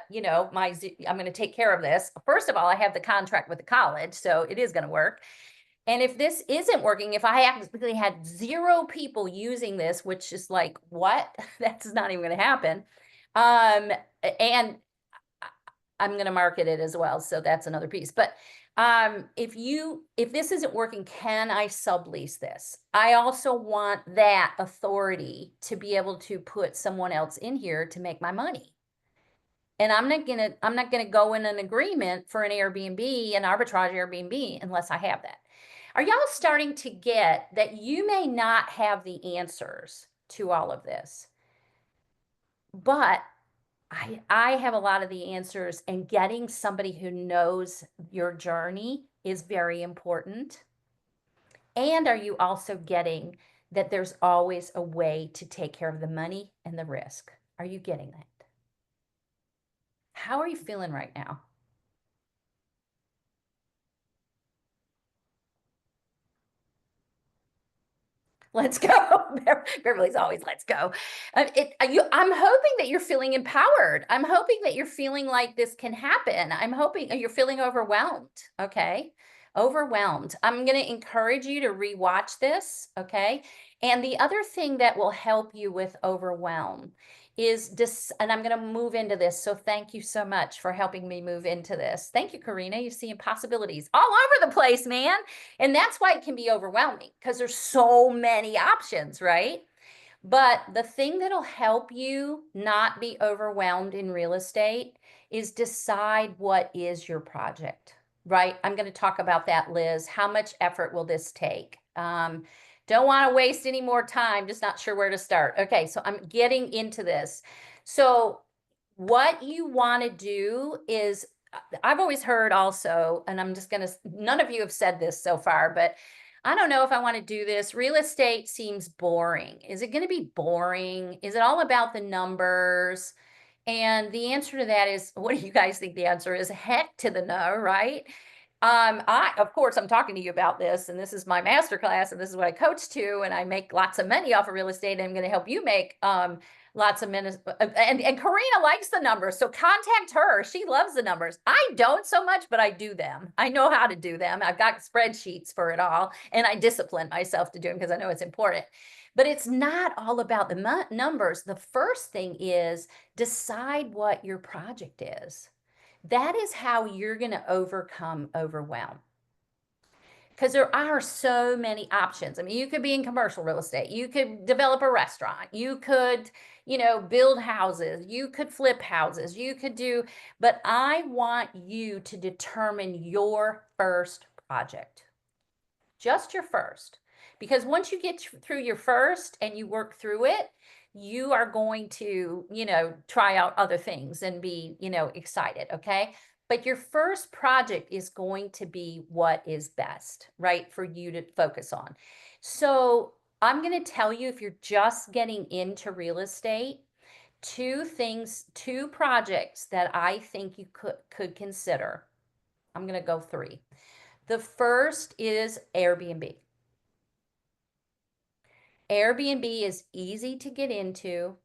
I'm going to take care of this. First of all, I have the contract with the college, so it is going to work. And if this isn't working, if I actually had 0 people using this, which is like, what? That's not even going to happen. And I'm going to market it as well. So that's another piece. But if this isn't working, can I sublease this? I also want that authority to be able to put someone else in here to make my money. And I'm not gonna go in an agreement for an Airbnb, an arbitrage Airbnb, unless I have that. Are y'all starting to get that you may not have the answers to all of this, but I have a lot of the answers, and getting somebody who knows your journey is very important. And are you also getting that there's always a way to take care of the money and the risk? Are you getting that? How are you feeling right now? Let's go. Beverly's always let's go. I'm hoping that you're feeling empowered. I'm hoping that you're feeling like this can happen. I'm hoping you're feeling overwhelmed. Okay. Overwhelmed. I'm going to encourage you to rewatch this. Okay. And the other thing that will help you with overwhelm is this, and I'm going to move into this. So thank you so much for helping me move into this. Thank you, Karina. You're seeing possibilities all over the place, man. And that's why it can be overwhelming, because there's so many options, right? But the thing that'll help you not be overwhelmed in real estate is decide what is your project, right? I'm going to talk about that, Liz. How much effort will this take? Don't want to waste any more time, just not sure where to start. Okay, so I'm getting into this. So what you want to do is, I've always heard also, and I'm just going to, none of you have said this so far, but I don't know if I want to do this. Real estate seems boring. Is it going to be boring? Is it all about the numbers? And the answer to that is, what do you guys think the answer is? Heck to the no, right? Of course, I'm talking to you about this, and this is my masterclass, and this is what I coach to, and I make lots of money off of real estate, and I'm going to help you make lots of minutes. And Karina likes the numbers, so contact her. She loves the numbers. I don't so much, but I do them. I know how to do them. I've got spreadsheets for it all, and I discipline myself to do them because I know it's important. But it's not all about the numbers. The first thing is decide what your project is. That is how you're going to overcome overwhelm. Because there are so many options. I mean, you could be in commercial real estate. You could develop a restaurant. You could, build houses. You could flip houses. You could do, but I want you to determine your first project, just your first. Because once you get through your first and you work through it, you are going to, try out other things and be, excited. Okay. But your first project is going to be what is best, right, for you to focus on. So I'm going to tell you, if you're just getting into real estate, 2 projects that I think you could consider. I'm going to go 3. The first is Airbnb. Airbnb is easy to get into.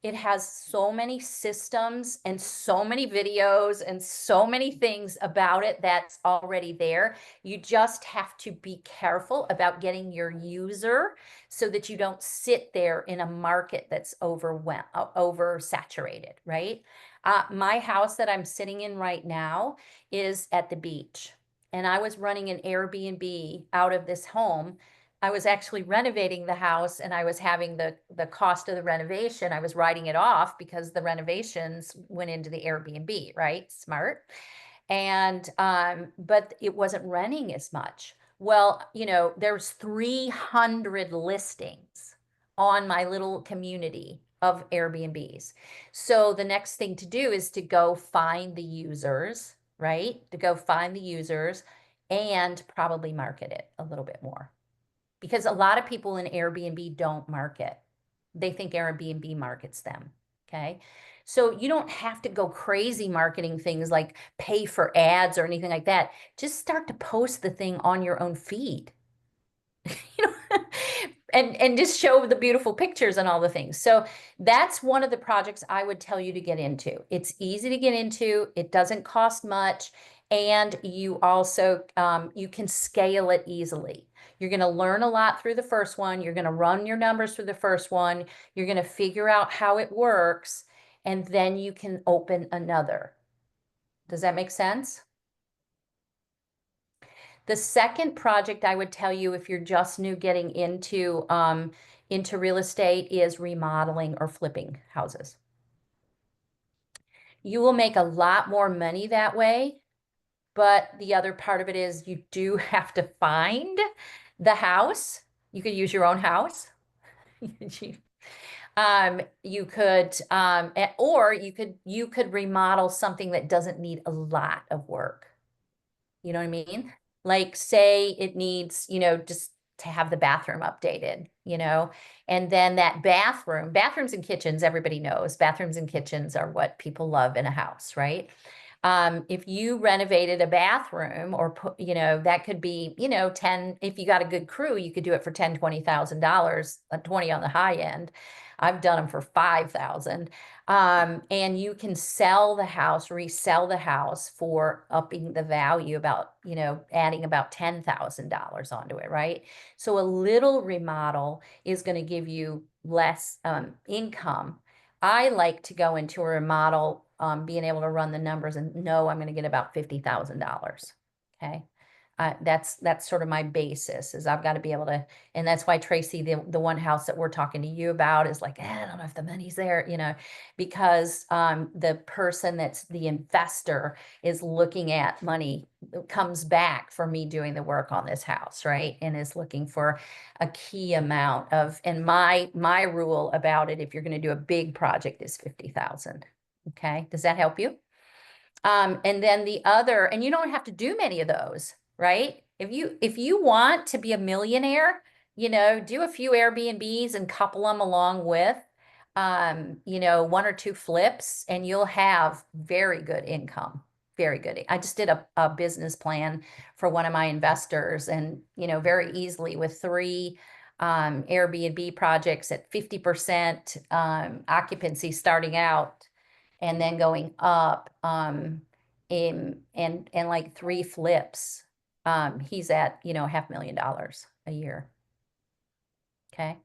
It has so many systems and so many videos and so many things about it that's already there. You just have to be careful about getting your user so that you don't sit there in a market that's oversaturated, right? My house that I'm sitting in right now is at the beach, and I was running an Airbnb out of this home. I was actually renovating the house, and I was having the cost of the renovation. I was writing it off because the renovations went into the Airbnb, right? Smart. And but it wasn't renting as much. Well, there's 300 listings on my little community of Airbnbs. So the next thing to do is to go find the users, right? To go find the users and probably market it a little bit more, because a lot of people in Airbnb don't market. They think Airbnb markets them. Okay. So you don't have to go crazy marketing things like pay for ads or anything like that. Just start to post the thing on your own feed. You know, and just show the beautiful pictures and all the things. So that's one of the projects I would tell you to get into. It's easy to get into. It doesn't cost much, and you also you can scale it easily. You're going to learn a lot through the first one. You're going to run your numbers through the first one. You're going to figure out how it works, and then you can open another. Does that make sense? The second project I would tell you if you're just new getting into real estate is remodeling or flipping houses. You will make a lot more money that way, but the other part of it is you do have to find the house. You could use your own house. You could or you could remodel something that doesn't need a lot of work. You know what I mean? Like say it needs, just to have the bathroom updated, and then that bathrooms and kitchens, everybody knows bathrooms and kitchens are what people love in a house, right? If you renovated a bathroom or put, that could be, 10, if you got a good crew, you could do it for 10, $20,000, 20 on the high end. I've done them for 5,000. And you can sell the house, resell the house for upping the value about, adding about $10,000 onto it, right? So a little remodel is going to give you less income. I like to go into a remodel, being able to run the numbers and know I'm going to get about $50,000. Okay. That's sort of my basis is I've got to be able to, and that's why Tracy, the one house that we're talking to you about is like, I don't know if the money's there, because the person that's the investor is looking at money comes back for me doing the work on this house, right? And is looking for a key amount of, and my rule about it, if you're going to do a big project, is 50,000. Okay, does that help you? And then the other, and you don't have to do many of those, right? If you want to be a millionaire, do a few Airbnbs and couple them along with, one or two flips, and you'll have very good income. Very good. I just did a business plan for one of my investors, and very easily with three Airbnb projects at 50% occupancy starting out and then going up and like three flips. He's at, $500,000 a year. Okay.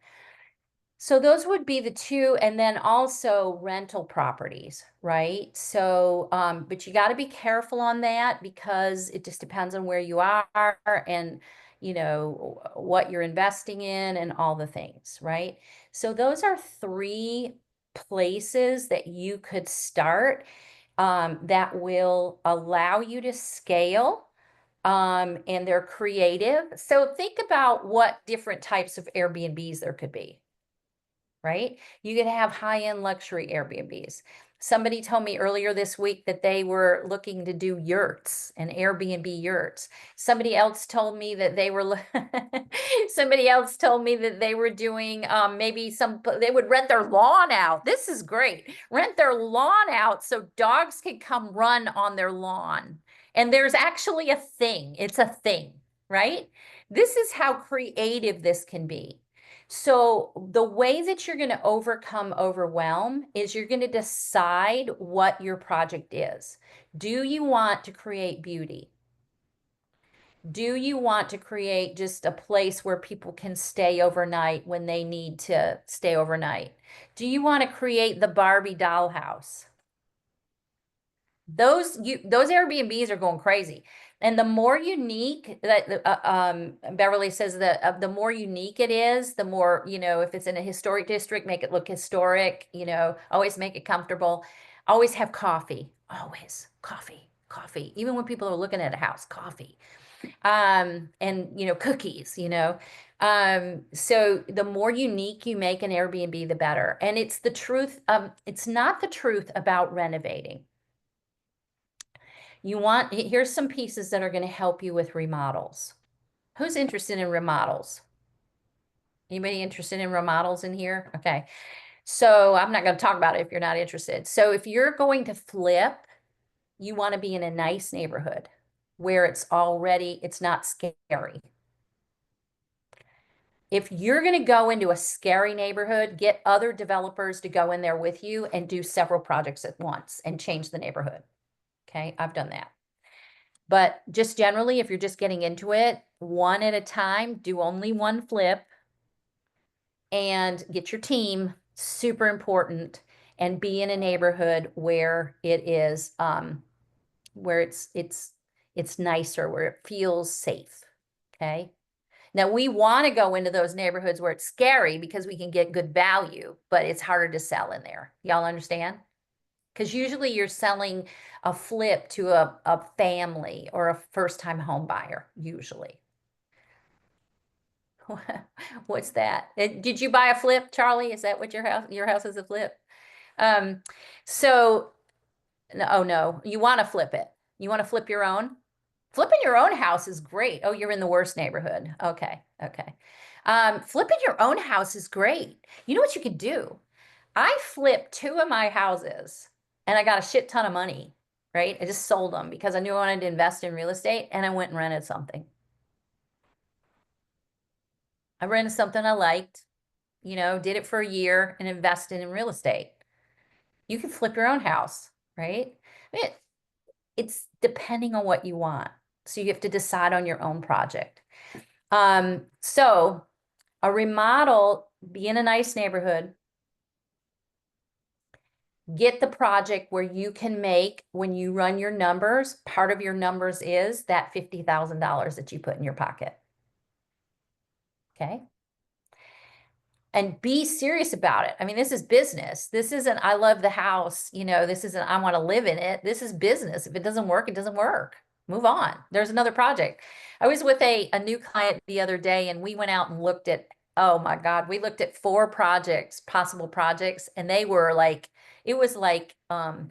So those would be the two, and then also rental properties, right? So, but you got to be careful on that because it just depends on where you are and, what you're investing in and all the things, right? So those are three places that you could start, that will allow you to scale. And they're creative. So think about what different types of Airbnbs there could be, right? You could have high-end luxury Airbnbs. Somebody told me earlier this week that they were looking to do yurts and Airbnb yurts. Somebody else told me that they were somebody else told me that they were doing maybe they would rent their lawn out. This is great. Rent their lawn out so dogs can come run on their lawn. And there's actually a thing. It's a thing, right? This is how creative this can be. So the way that you're going to overcome overwhelm is you're going to decide what your project is. Do you want to create beauty? Do you want to create just a place where people can stay overnight when they need to stay overnight? Do you want to create the Barbie dollhouse? Those Airbnbs are going crazy. And the more unique that Beverly says that the more unique it is, the more, if it's in a historic district, make it look historic, always make it comfortable. Always have coffee. Always coffee. Even when people are looking at a house, coffee. And cookies, so the more unique you make an Airbnb, the better. And it's the truth. It's not the truth about renovating. Here's some pieces that are going to help you with remodels. Who's interested in remodels? Anybody interested in remodels in here? Okay. So I'm not going to talk about it if you're not interested. So if you're going to flip, you want to be in a nice neighborhood where it's not scary. If you're going to go into a scary neighborhood, get other developers to go in there with you and do several projects at once and change the neighborhood. Okay, I've done that. But just generally, if you're just getting into it, one at a time, do only one flip and get your team, super important, and be in a neighborhood where it's nicer, where it feels safe. Okay. Now we want to go into those neighborhoods where it's scary because we can get good value, but it's harder to sell in there. Y'all understand? Because usually you're selling a flip to a family or a first-time home buyer, usually. What's that? Did you buy a flip, Charlie? Is that what your house is a flip? Um, so, oh no, you want to flip it. You want to flip your own? Flipping your own house is great. Oh, you're in the worst neighborhood. Okay, okay. Flipping your own house is great. You know what you could do? I flipped two of my houses and I got a shit ton of money, right? I just sold them because I knew I wanted to invest in real estate and I went and rented something. I rented something I liked, did it for a year and invested in real estate. You can flip your own house, right? I mean, it's depending on what you want. So you have to decide on your own project. So a remodel, be in a nice neighborhood, get the project where you can make, when you run your numbers, part of your numbers is that $50,000 that you put in your pocket. Okay. And be serious about it. I mean, this is business. This isn't, I love the house, this isn't, I want to live in it. This is business. If it doesn't work, it doesn't work. Move on. There's another project. I was with a new client the other day and we went out and looked at, oh my God, we looked at 4 projects, possible projects, and they were like, it was like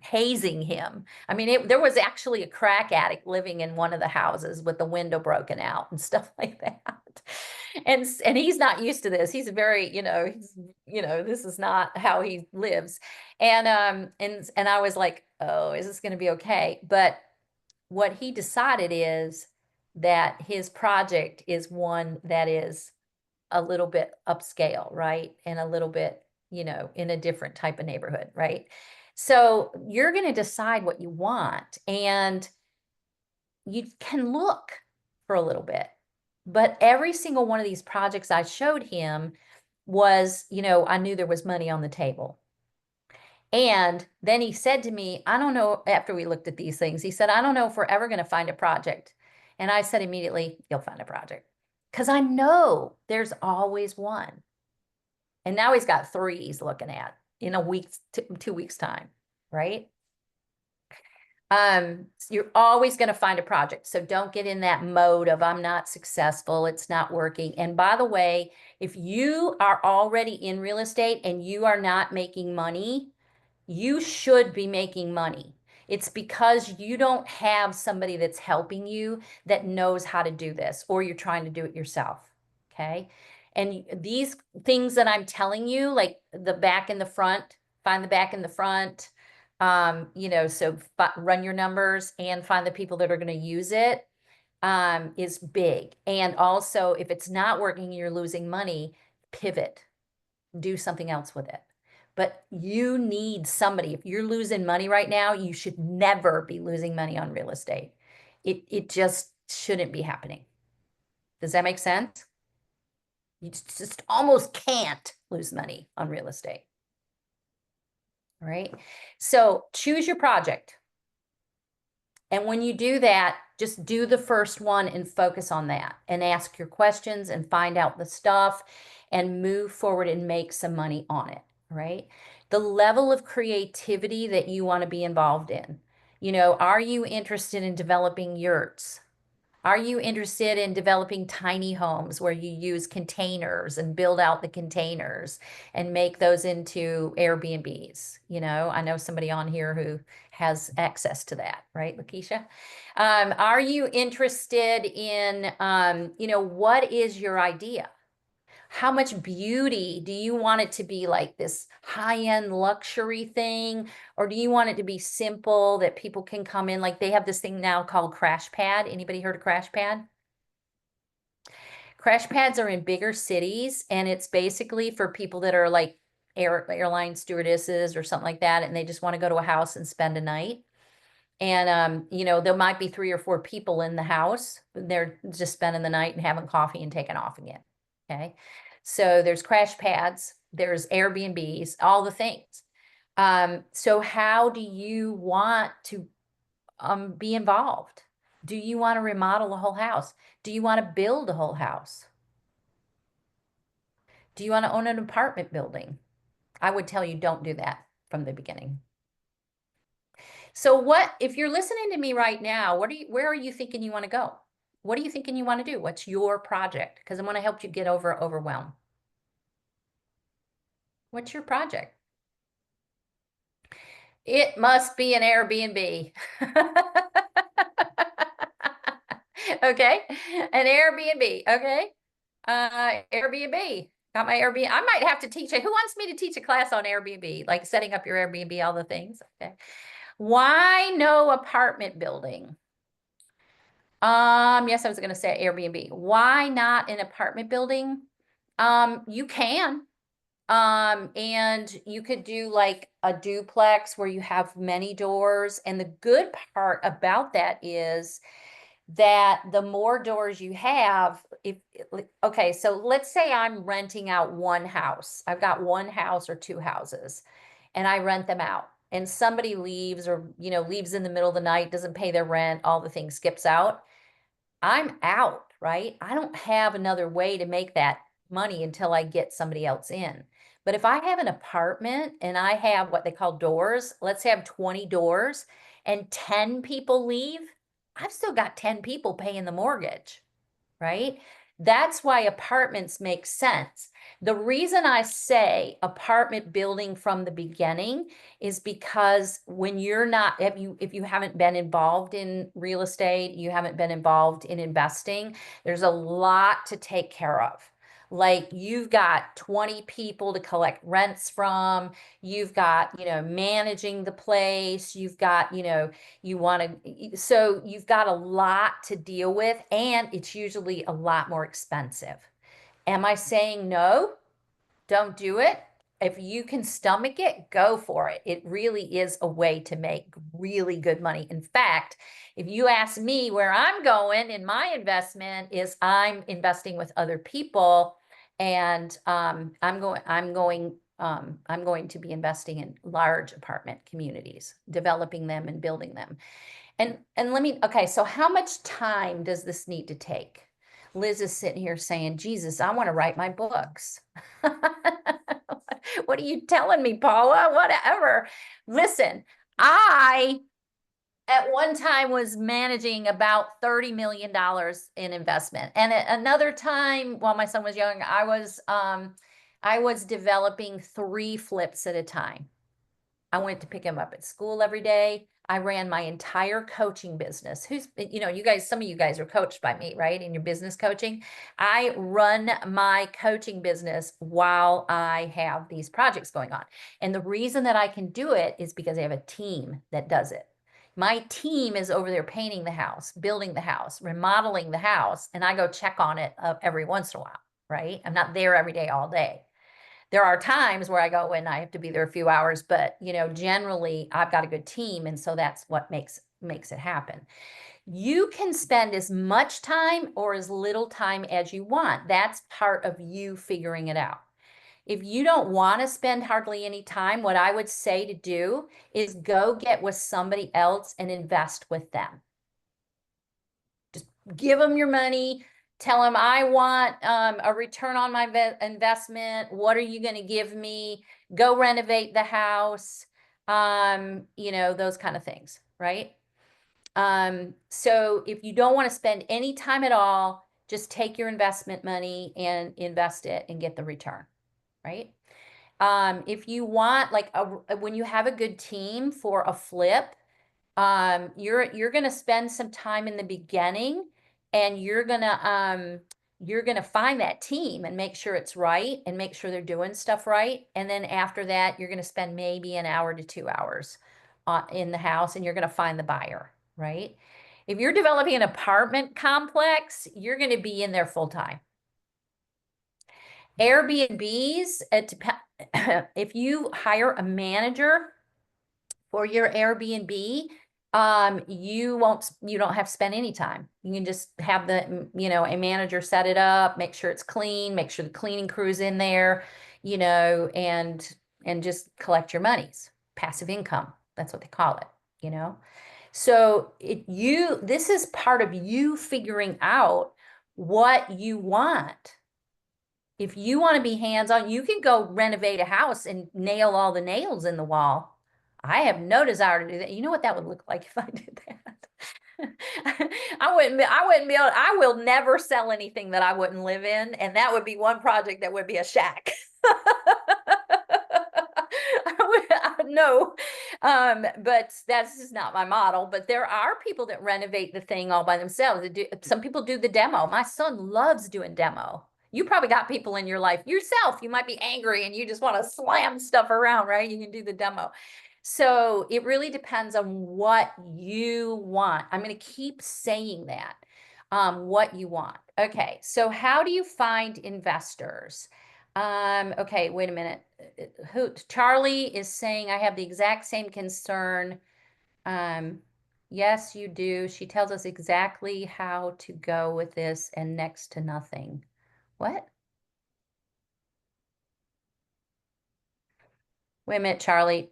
hazing him. I mean, there was actually a crack addict living in one of the houses with the window broken out and stuff like that. And he's not used to this. He's very, this is not how he lives. And I was like, oh, is this going to be okay? But what he decided is that his project is one that is a little bit upscale, right? And a little bit, in a different type of neighborhood, right? So you're going to decide what you want and you can look for a little bit. But every single one of these projects I showed him was, I knew there was money on the table. And then he said to me, I don't know, after we looked at these things, he said, I don't know if we're ever going to find a project. And I said immediately, you'll find a project. Because I know there's always one. And now he's got 3 he's looking at in a week, 2 weeks time, right? You're always going to find a project. So don't get in that mode of I'm not successful, it's not working. And by the way, if you are already in real estate and you are not making money, you should be making money. It's because you don't have somebody that's helping you that knows how to do this, or you're trying to do it yourself. Okay. And these things that I'm telling you, like the back and the front, find the back and the front, so run your numbers and find the people that are going to use it, is big. And also, if it's not working and you're losing money, pivot, do something else with it. But you need somebody. If you're losing money right now, you should never be losing money on real estate. It just shouldn't be happening. Does that make sense? You just almost can't lose money on real estate. All right. So choose your project. And when you do that, just do the first one and focus on that and ask your questions and find out the stuff and move forward and make some money on it, right? The level of creativity that you want to be involved in. Are you interested in developing yurts? Are you interested in developing tiny homes where you use containers and build out the containers and make those into Airbnbs? I know somebody on here who has access to that, right, Lakeisha? Are you interested in, what is your idea? How much beauty do you want it to be, like this high-end luxury thing? Or do you want it to be simple that people can come in? Like they have this thing now called Crash Pad. Anybody heard of Crash Pad? Crash pads are in bigger cities, and it's basically for people that are like airline stewardesses or something like that, and they just want to go to a house and spend a night. And there might be 3 or 4 people in the house. They're just spending the night and having coffee and taking off again. Okay. So there's crash pads, there's Airbnbs, all the things. So how do you want to be involved? Do you want to remodel the whole house? Do you want to build a whole house? Do you want to own an apartment building? I would tell you don't do that from the beginning. So if you're listening to me right now, where are you thinking you want to go? What are you thinking you want to do? What's your project? Because I want to help you get over overwhelm. What's your project? It must be an Airbnb. Okay, an Airbnb. Okay, Airbnb. Got my Airbnb. I might have to teach it. Who wants me to teach a class on Airbnb, like setting up your Airbnb, all the things? Okay. Why no apartment building? Yes, I was going to say Airbnb. Why not an apartment building? You can. And you could do like a duplex where you have many doors. And the good part about that is that the more doors you have, okay, so let's say I'm renting out one house. I've got one house or 2 houses, and I rent them out. And somebody leaves or, leaves in the middle of the night, doesn't pay their rent, all the things, skips out. I'm out, right? I don't have another way to make that money until I get somebody else in. But if I have an apartment and I have what they call doors, let's say I have 20 doors and 10 people leave, I've still got 10 people paying the mortgage, right? That's why apartments make sense. The reason I say apartment building from the beginning is because when you're not, if you haven't been involved in real estate, you haven't been involved in investing, there's a lot to take care of. Like you've got 20 people to collect rents from, you've got, managing the place, you've got, so you've got a lot to deal with, and it's usually a lot more expensive. Am I saying no? Don't do it. If you can stomach it, go for it. It really is a way to make really good money. In fact, if you ask me where I'm going in my investment is I'm investing with other people, and I'm going to be investing in large apartment communities, developing them and building them. And okay, so how much time does this need to take? Liz is sitting here saying, Jesus, I want to write my books. What are you telling me, Paula? Whatever. Listen, I at one time was managing about $30 million in investment. And at another time, while my son was young, I was developing 3 flips at a time. I went to pick him up at school every day. I ran my entire coaching business. You guys, some of you guys are coached by me, right? In your business coaching. I run my coaching business while I have these projects going on. And the reason that I can do it is because I have a team that does it. My team is over there painting the house, building the house, remodeling the house, and I go check on it every once in a while, right? I'm not there every day, all day. There are times where I go and I have to be there a few hours, but generally I've got a good team, and so that's what makes it happen. You can spend as much time or as little time as you want. That's part of you figuring it out. If you don't want to spend hardly any time, what I would say to do is go get with somebody else and invest with them. Just give them your money. Tell them, I want a return on my investment. What are you going to give me? Go renovate the house. Those kind of things, right? So if you don't want to spend any time at all, just take your investment money and invest it and get the return, right? If you want, like when you have a good team for a flip, you're going to spend some time in the beginning, and you're going to you're going to find that team and make sure it's right and make sure they're doing stuff right. And then after that, you're going to spend maybe an hour to 2 hours in the house, and you're going to find the buyer, right? If you're developing an apartment complex, you're going to be in there full time. Airbnbs, if you hire a manager for your Airbnb, you don't have to spend any time. You can just have a manager set it up, make sure it's clean, make sure the cleaning crew's in there, and just collect your monies. Passive income, that's what they call it. So this is part of you figuring out what you want. If you want to be hands-on, you can go renovate a house and nail all the nails in the wall. I have no desire to do that. You know what that would look like if I did that? I wouldn't be able, I will never sell anything that I wouldn't live in. And that would be one project that would be a shack. No, but that's just not my model. But there are people that renovate the thing all by themselves. Some people do the demo. My son loves doing demo. You probably got people in your life yourself. You might be angry and you just want to slam stuff around, right? You can do the demo. So it really depends on what you want. I'm going to keep saying that, what you want. Okay, so how do you find investors? Okay, wait a minute. Charlie is saying, I have the exact same concern. Yes, you do. She tells us exactly how to go with this and next to nothing. What? Wait a minute, Charlie.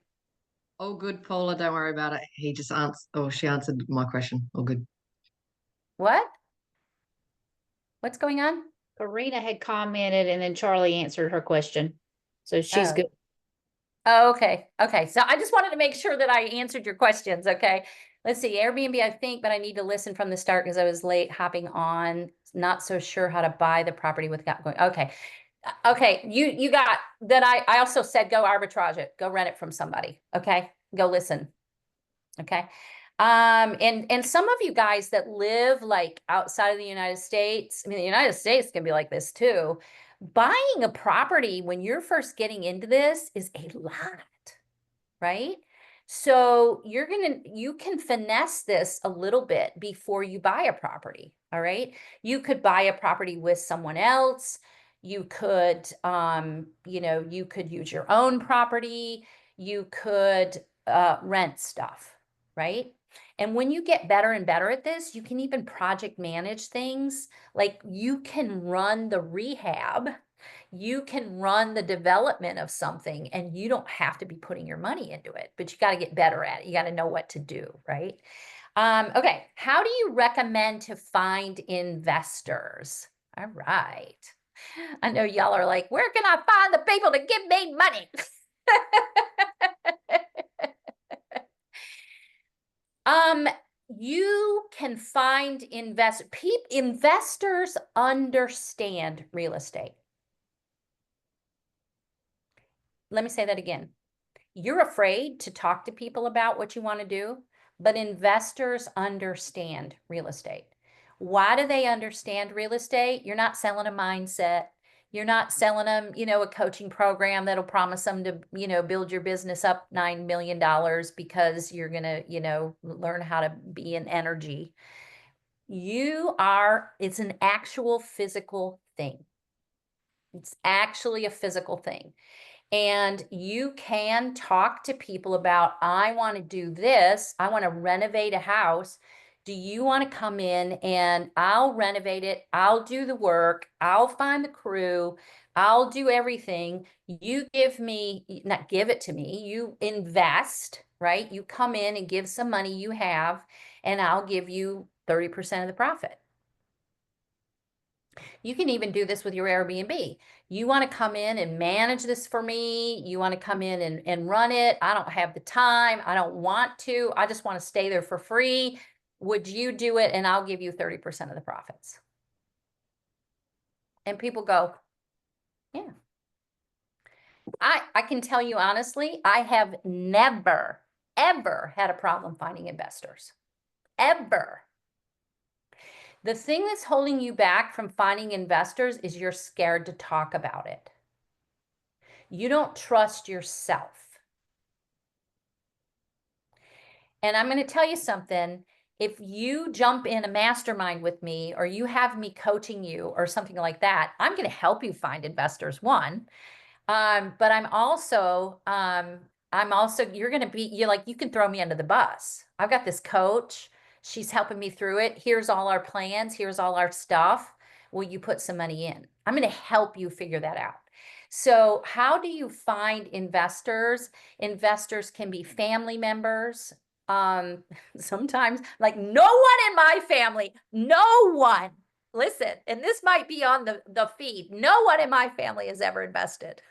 Oh, good, Paula. Don't worry about it. He just answered, or she answered my question. All good. What? What's going on? Karina had commented and then Charlie answered her question. So she's Oh. good. Oh, okay. Okay. So I just wanted to make sure that I answered your questions. Okay. Let's see. Airbnb, I think, but I need to listen from the start because I was late hopping on. Not so sure how to buy the property without going. Okay. Okay. You got that. I also said go arbitrage it. Go rent it from somebody. Okay. Go listen. Okay. And some of you guys that live like outside of the United States, I mean, the United States can be like this too. Buying a property when you're first getting into this is a lot, right? So you can finesse this a little bit before you buy a property. All right. You could buy a property with someone else. You could, you could use your own property. You could rent stuff, right? And when you get better and better at this, you can even project manage things. Like you can run the rehab, you can run the development of something, and you don't have to be putting your money into it, but you got to get better at it. You got to know what to do, right? Okay, how do you recommend to find investors? All right. I know y'all are like, where can I find the people to give me money? You can find investors understand real estate. Let me say that again. You're afraid to talk to people about what you want to do, but investors understand real estate. Why do they understand real estate? You're not selling a mindset. You're not selling them, a coaching program that'll promise them to, build your business up $9 million because you're going to, learn how to be in energy. It's an actual physical thing. It's actually a physical thing. And you can talk to people about, I want to do this. I want to renovate a house. Do you want to come in and I'll renovate it? I'll do the work. I'll find the crew. I'll do everything. You not give it to me. You invest, right? You come in and give some money you have, and I'll give you 30% of the profit. You can even do this with your Airbnb. You want to come in and manage this for me. You want to come in and run it. I don't have the time. I don't want to. I just want to stay there for free. Would you do it? And I'll give you 30% of the profits. And people go, yeah. I can tell you honestly, I have never, ever had a problem finding investors. Ever. The thing that's holding you back from finding investors is you're scared to talk about it. You don't trust yourself. And I'm going to tell you something. If you jump in a mastermind with me, or you have me coaching you or something like that, I'm going to help you find investors, one. But you're going to be, you can throw me under the bus. I've got this coach. She's helping me through it. Here's all our plans. Here's all our stuff. Will you put some money in? I'm going to help you figure that out. So how do you find investors? Investors can be family members. Sometimes like no one in my family, no one. Listen, and this might be on the feed. No one in my family has ever invested.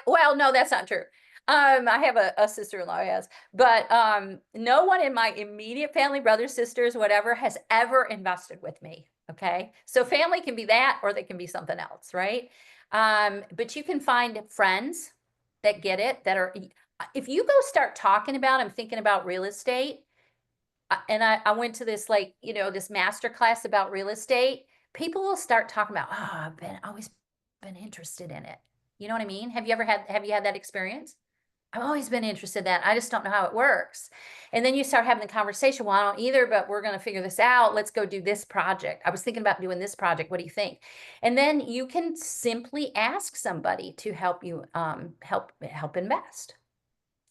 Well, no, that's not true. I have a sister-in-law who has, but no one in my immediate family, brothers, sisters, whatever, has ever invested with me. Okay. So family can be that, or they can be something else, right? But you can find friends that get it, that are, if you go start talking about, I'm thinking about real estate, and I went to this, like, this master class about real estate, people will start talking about, oh, I've always been interested in it. You know what I mean? Have you had that experience? I've always been interested in that. I just don't know how it works. And then you start having the conversation. Well, I don't either, but we're going to figure this out. Let's go do this project. I was thinking about doing this project. What do you think? And then you can simply ask somebody to help you help invest.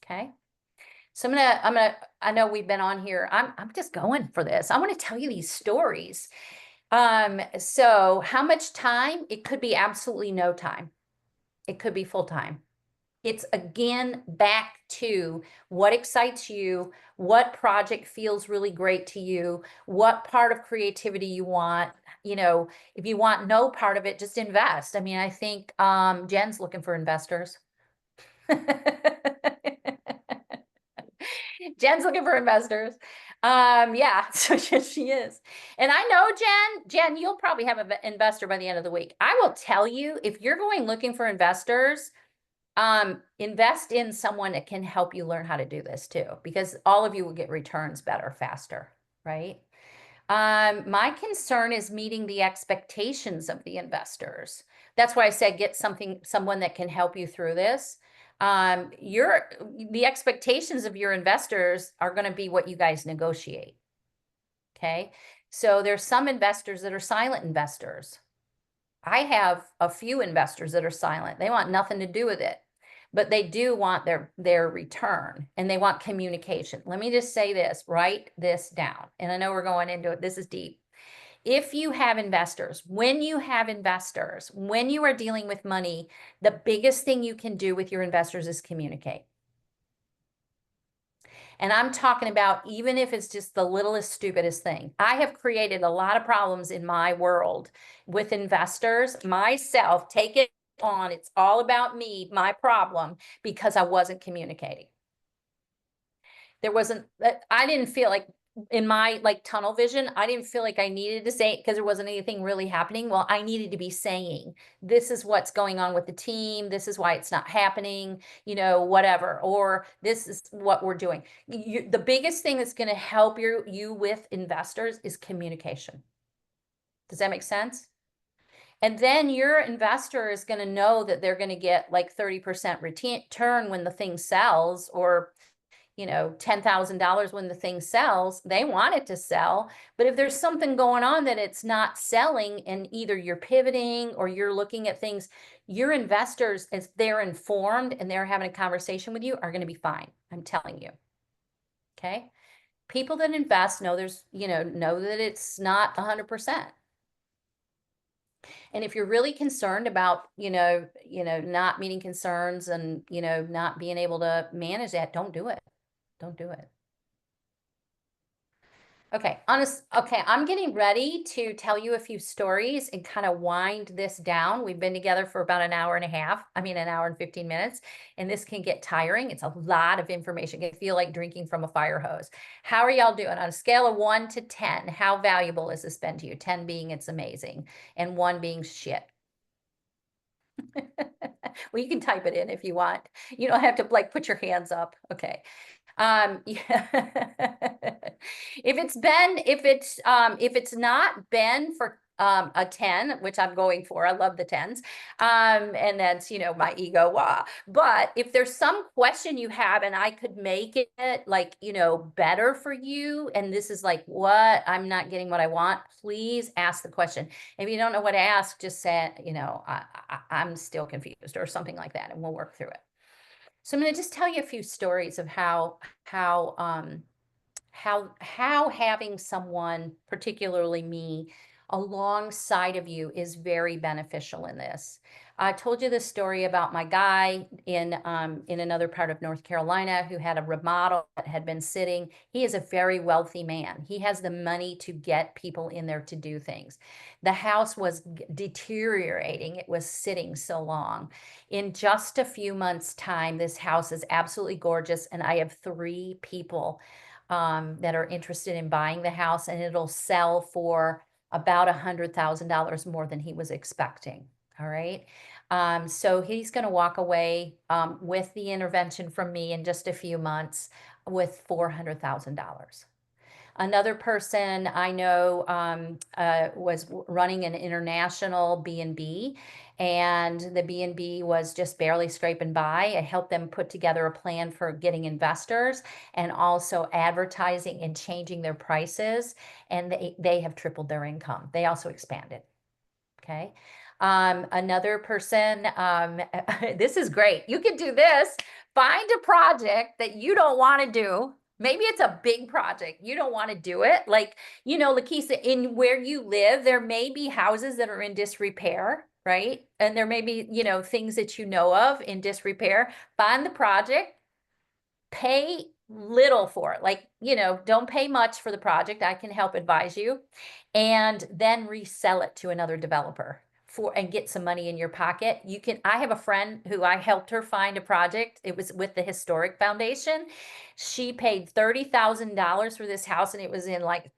Okay. So I know we've been on here. I'm just going for this. I want to tell you these stories. So how much time? It could be absolutely no time. It could be full time. It's again back to what excites you, what project feels really great to you, what part of creativity you want. If you want no part of it, just invest. I mean, I think Jen's looking for investors. Jen's looking for investors. Yeah, so she is. And I know, Jen, you'll probably have an investor by the end of the week. I will tell you, if you're going looking for investors, invest in someone that can help you learn how to do this too, because all of you will get returns better, faster, right? My concern is meeting the expectations of the investors. That's why I said get someone that can help you through this. The expectations of your investors are going to be what you guys negotiate. Okay. So there's some investors that are silent investors. I have a few investors that are silent. They want nothing to do with it, but they do want their return, and they want communication. Let me just say this, write this down. And I know we're going into it. This is deep. If you have investors, when you are dealing with money, the biggest thing you can do with your investors is communicate. And I'm talking about, even if it's just the littlest, stupidest thing. I have created a lot of problems in my world with investors, myself. Take it on. It's all about me, my problem, because I wasn't communicating. I didn't feel like, in my tunnel vision, I didn't feel like I needed to say it because there wasn't anything really happening. Well, I needed to be saying, this is what's going on with the team. This is why it's not happening, whatever, or this is what we're doing. The biggest thing that's going to help you with investors is communication. Does that make sense? And then your investor is going to know that they're going to get like 30% return when the thing sells, or $10,000 when the thing sells. They want it to sell, but if there's something going on that it's not selling, and either you're pivoting or you're looking at things, your investors, as they're informed and they're having a conversation with you, are going to be fine. I'm telling you. Okay. People that invest know know that it's not 100%. And if you're really concerned about, not meeting concerns and, not being able to manage that, don't do it. Don't do it. Okay, I'm getting ready to tell you a few stories and kind of wind this down. We've been together for about an hour and 15 minutes, and this can get tiring. It's a lot of information. It can feel like drinking from a fire hose. How are y'all doing? On a scale of 1 to 10, how valuable has this been to you? 10 being it's amazing, and 1 being shit. Well, you can type it in if you want. You don't have to put your hands up. Okay. Yeah. If it's not been for a 10, which I'm going for, I love the 10s. And that's, my ego. But if there's some question you have and I could make it like, better for you, and this is like what I'm not getting what I want, please ask the question. If you don't know what to ask, just say, I'm still confused or something like that, and we'll work through it. So I'm going to just tell you a few stories of how having someone, particularly me, alongside of you is very beneficial in this. I told you this story about my guy in another part of North Carolina who had a remodel that had been sitting. He is a very wealthy man. He has the money to get people in there to do things. The house was deteriorating. It was sitting so long. In just a few months' time, this house is absolutely gorgeous, and I have 3 people that are interested in buying the house, and it'll sell for about $100,000 more than he was expecting. All right. So he's going to walk away with the intervention from me in just a few months with $400,000. Another person I know was running an international B&B, and the B&B was just barely scraping by. I helped them put together a plan for getting investors and also advertising and changing their prices, and they have tripled their income. They also expanded. Okay. Another person, this is great. You can do this. Find a project that you don't want to do. Maybe it's a big project. You don't want to do it. Like, Lakeisha, in where you live, there may be houses that are in disrepair, right? And there may be, things that you know of in disrepair. Find the project, pay little for it. Like, don't pay much for the project. I can help advise you, and then resell it to another developer and get some money in your pocket. I have a friend who I helped her find a project. It was with the Historic Foundation. She paid $30,000 for this house, and it was in like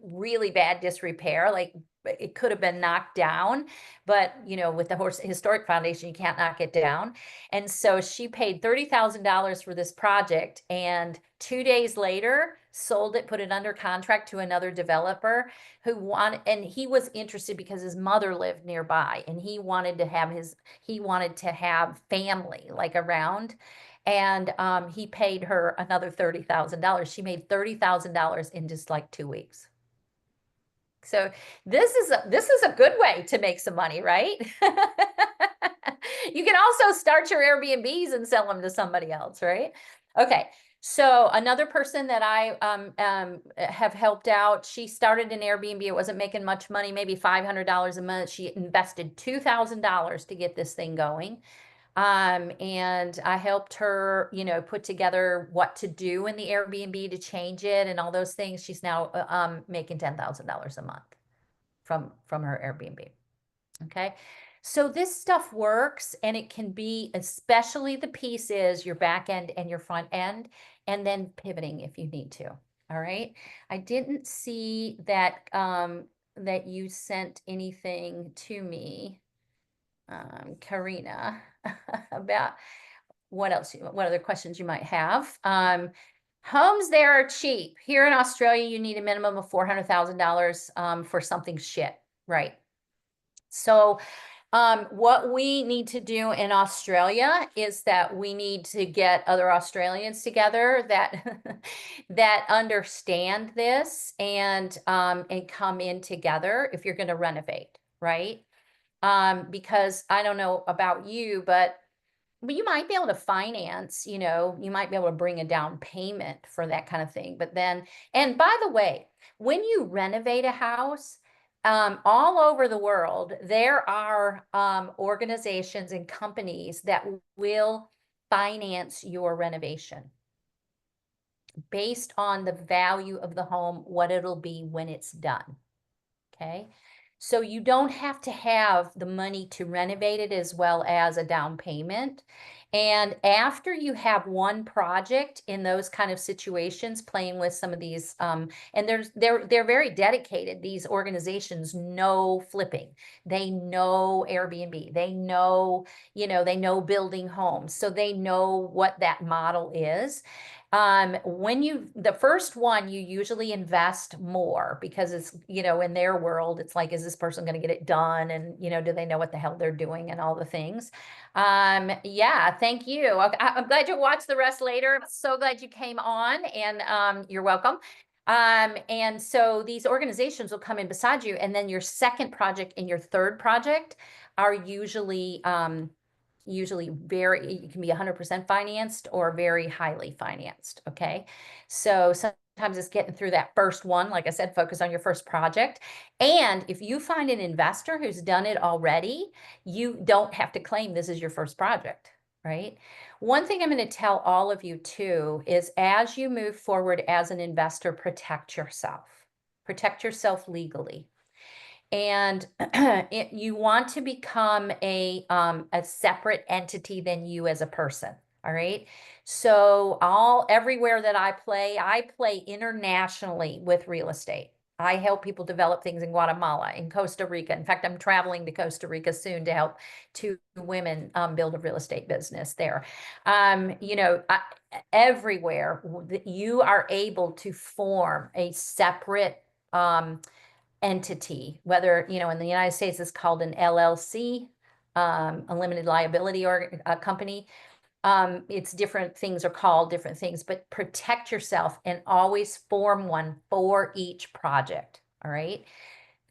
really bad disrepair. Like it could have been knocked down, but with the Historic Foundation, you can't knock it down. And so she paid $30,000 for this project, and 2 days later sold it, put it under contract to another developer and he was interested because his mother lived nearby, and he wanted to have family like around. And he paid her another $30,000. She made $30,000 in just like 2 weeks. So this is a good way to make some money, right? You can also start your Airbnbs and sell them to somebody else, right? Okay. So another person that I have helped out, she started an Airbnb. It wasn't making much money, maybe $500 a month. She invested $2,000 to get this thing going. And I helped her, put together what to do in the Airbnb to change it and all those things. She's now making $10,000 a month from her Airbnb. Okay. So this stuff works, and it can be, especially the pieces, your back end and your front end, and then pivoting if you need to. All right. I didn't see that that you sent anything to me, Karina, about what other questions you might have. Homes there are cheap. Here in Australia, you need a minimum of $400,000 for something shit, right? So what we need to do in Australia is that we need to get other Australians together that that understand this and come in together if you're going to renovate, right? Because I don't know about you, but you might be able to finance, you might be able to bring a down payment for that kind of thing. But then, and by the way, when you renovate a house, all over the world, there are organizations and companies that will finance your renovation based on the value of the home, what it'll be when it's done. Okay. So you don't have to have the money to renovate it as well as a down payment. And after you have one project in those kind of situations, playing with some of these, and they're very dedicated. These organizations know flipping. They know Airbnb. They know, they know building homes. So they know what that model is. the first one, you usually invest more because it's, in their world, it's like, is this person going to get it done? And, do they know what the hell they're doing and all the things? Yeah, thank you. I'm glad you'll watch the rest later. I'm so glad you came on, and you're welcome. And so these organizations will come in beside you, and then your second project and your third project are usually it can be 100% financed or very highly financed. Okay. So sometimes it's getting through that first one. Like I said, focus on your first project. And if you find an investor who's done it already, you don't have to claim this is your first project, right? One thing I'm going to tell all of you too is as you move forward as an investor, protect yourself legally. And you want to become a separate entity than you as a person. All right. So everywhere that I play internationally with real estate. I help people develop things in Guatemala, in Costa Rica. In fact, I'm traveling to Costa Rica soon to help 2 women build a real estate business there. Everywhere you are able to form a separate entity, whether, in the United States it's called an LLC, a limited liability or a company. It's different things are called different things, but protect yourself and always form one for each project. All right.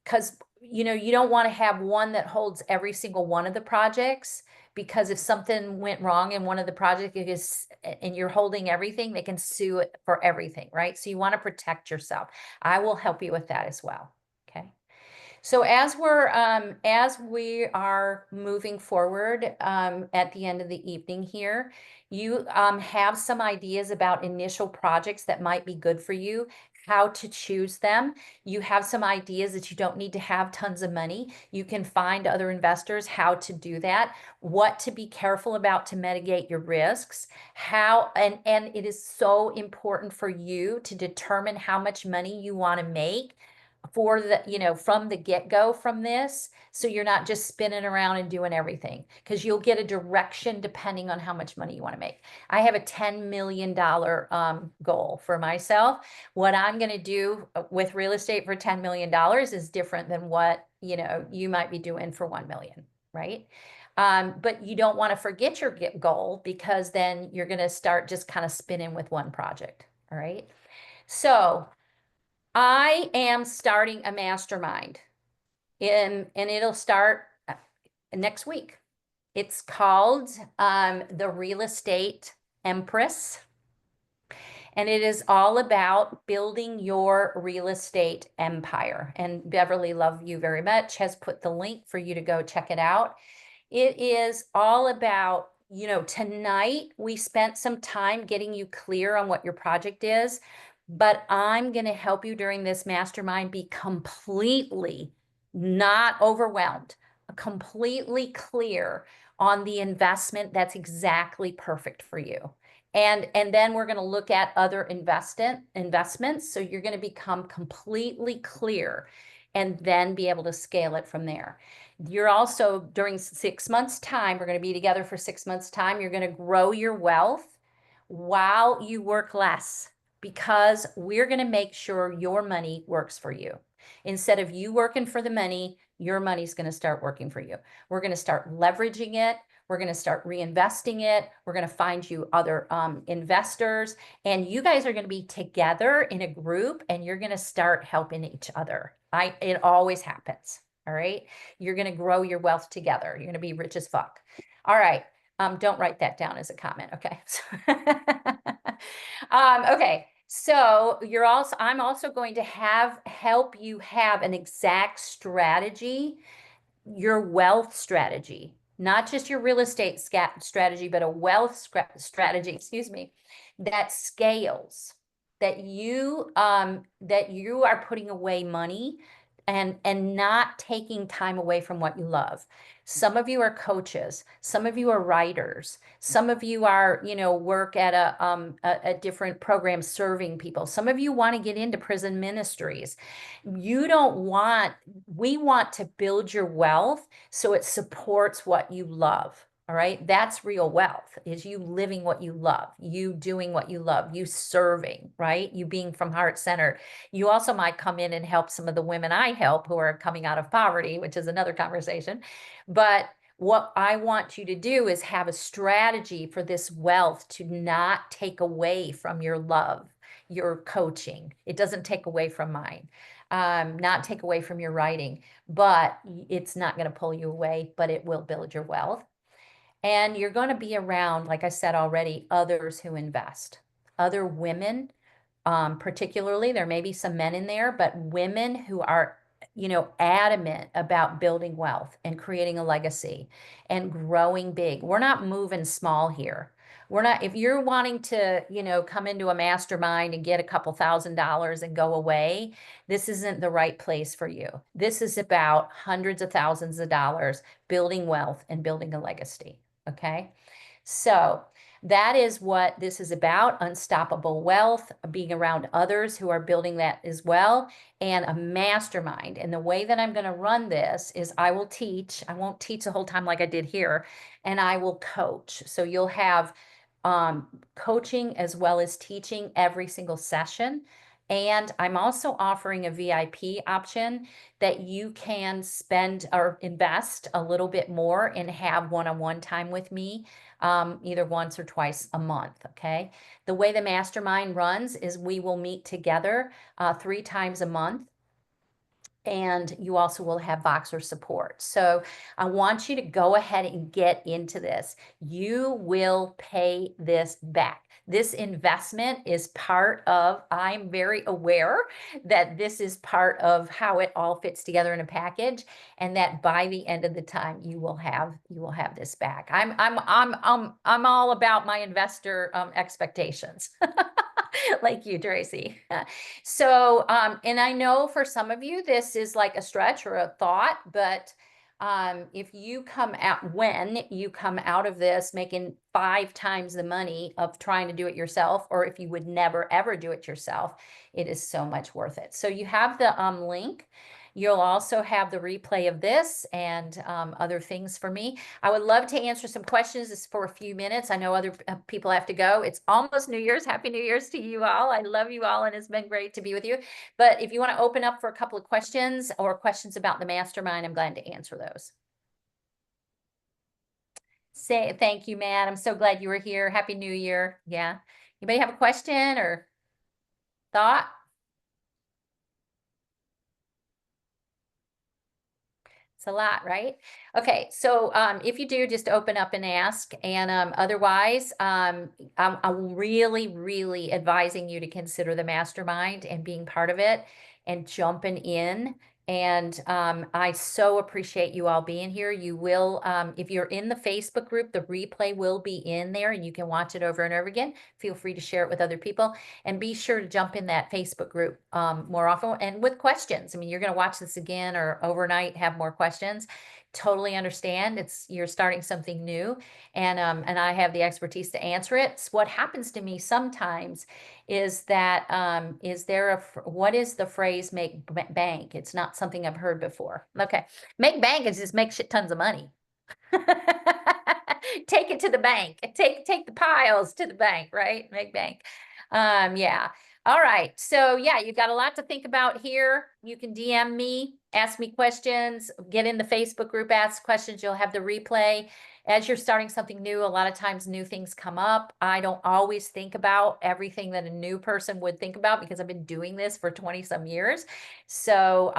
Because, you don't want to have one that holds every single one of the projects, because if something went wrong in one of the projects and you're holding everything, they can sue it for everything. Right. So you want to protect yourself. I will help you with that as well. Okay. So as we are moving forward at the end of the evening here, you have some ideas about initial projects that might be good for you, how to choose them. You have some ideas that you don't need to have tons of money. You can find other investors, how to do that, what to be careful about to mitigate your risks, and it is so important for you to determine how much money you want to make for from the get-go from this, so you're not just spinning around and doing everything, because you'll get a direction depending on how much money you want to make. I have a $10 million goal for myself. What I'm going to do with real estate for $10 million is different than what you might be doing for 1 million, right? But you don't want to forget your goal, because then you're going to start just kind of spinning with one project. All right. So I am starting a mastermind, and it'll start next week. It's called the Real Estate Empress, and it is all about building your real estate empire. And Beverly, love you very much, has put the link for you to go check it out. It is all about, tonight we spent some time getting you clear on what your project is, but I'm going to help you during this mastermind be completely not overwhelmed, completely clear on the investment that's exactly perfect for you. And then we're going to look at other investments. So you're going to become completely clear and then be able to scale it from there. You're also, during 6 months' time, we're going to be together for 6 months' time. You're going to grow your wealth while you work less, because we're going to make sure your money works for you. Instead of you working for the money, your money's going to start working for you. We're going to start leveraging it. We're going to start reinvesting it. We're going to find you other investors, and you guys are going to be together in a group, and you're going to start helping each other. It always happens. All right. You're going to grow your wealth together. You're going to be rich as fuck. All right. Don't write that down as a comment. Okay. Okay. So I'm also going to help you have an exact strategy, your wealth strategy, not just your real estate strategy, but a wealth strategy, excuse me, that scales, that you are putting away money and not taking time away from what you love. Some of you are coaches, some of you are writers, some of you are, work at a different program serving people. Some of you want to get into prison ministries. We want to build your wealth so it supports what you love. All right. That's real wealth, is you living what you love, you doing what you love, you serving, right? You being from heart centered. You also might come in and help some of the women I help who are coming out of poverty, which is another conversation. But what I want you to do is have a strategy for this wealth to not take away from your love, your coaching. It doesn't take away from mine, not take away from your writing, but it's not going to pull you away, but it will build your wealth. And you're going to be around, like I said already, others who invest, other women, particularly. There may be some men in there, but women who are, adamant about building wealth and creating a legacy and growing big. We're not moving small here. We're not, if you're wanting to, come into a mastermind and get a couple $1,000s and go away, this isn't the right place for you. This is about hundreds of thousands of dollars, building wealth and building a legacy. Okay. So that is what this is about: unstoppable wealth, being around others who are building that as well, and a mastermind. And the way that I'm going to run this is I will teach. I won't teach the whole time like I did here, and I will coach. So you'll have coaching as well as teaching every single session. And I'm also offering a VIP option that you can spend or invest a little bit more and have one-on-one time with me, either once or twice a month. Okay. The way the mastermind runs is we will meet together 3 times a month. And you also will have Voxer support. So I want you to go ahead and get into this. You will pay this back. This investment is part of, I'm very aware that this is part of how it all fits together in a package, and that by the end of the time you will have this back. I'm all about my investor expectations. Like you, Tracy. So, and I know for some of you, this is like a stretch or a thought, but if you come out, when you come out of this making 5 times the money of trying to do it yourself, or if you would never, ever do it yourself, it is so much worth it. So you have the link. You'll also have the replay of this and other things for me. I would love to answer some questions just for a few minutes. I know other people have to go. It's almost New Year's. Happy New Year's to you all. I love you all, and it's been great to be with you. But if you want to open up for a couple of questions or questions about the mastermind, I'm glad to answer those. Say thank you, Matt. I'm so glad you were here. Happy New Year. Yeah. Anybody have a question or thought? It's a lot, right? Okay, so if you do, just open up and ask. And otherwise, I'm really, really advising you to consider the mastermind and being part of it and jumping in. And I so appreciate you all being here. You will, if you're in the Facebook group, the replay will be in there and you can watch it over and over again. Feel free to share it with other people, and be sure to jump in that Facebook group more often and with questions. I mean, you're going to watch this again or overnight, have more questions. Totally understand. You're starting something new, and I have the expertise to answer it. So what happens to me sometimes is that what is the phrase make bank? It's not something I've heard before. Okay, make bank is just make shit tons of money. Take it to the bank. Take the piles to the bank, right? Make bank. Yeah. All right. So yeah, you've got a lot to think about here. You can DM me, ask me questions, get in the Facebook group, ask questions. You'll have the replay. As you're starting something new, a lot of times new things come up. I don't always think about everything that a new person would think about because I've been doing this for 20 some years. So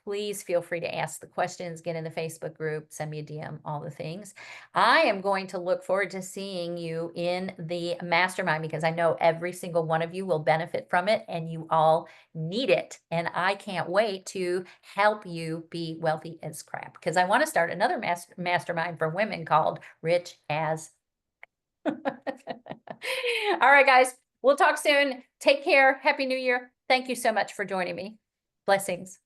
please feel free to ask the questions, get in the Facebook group, send me a DM, all the things. I am going to look forward to seeing you in the mastermind because I know every single one of you will benefit from it and you all need it. And I can't wait to help you be wealthy as crap because I want to start another mastermind for women called Rich as. All right, guys, we'll talk soon. Take care. Happy New Year. Thank you so much for joining me. Blessings.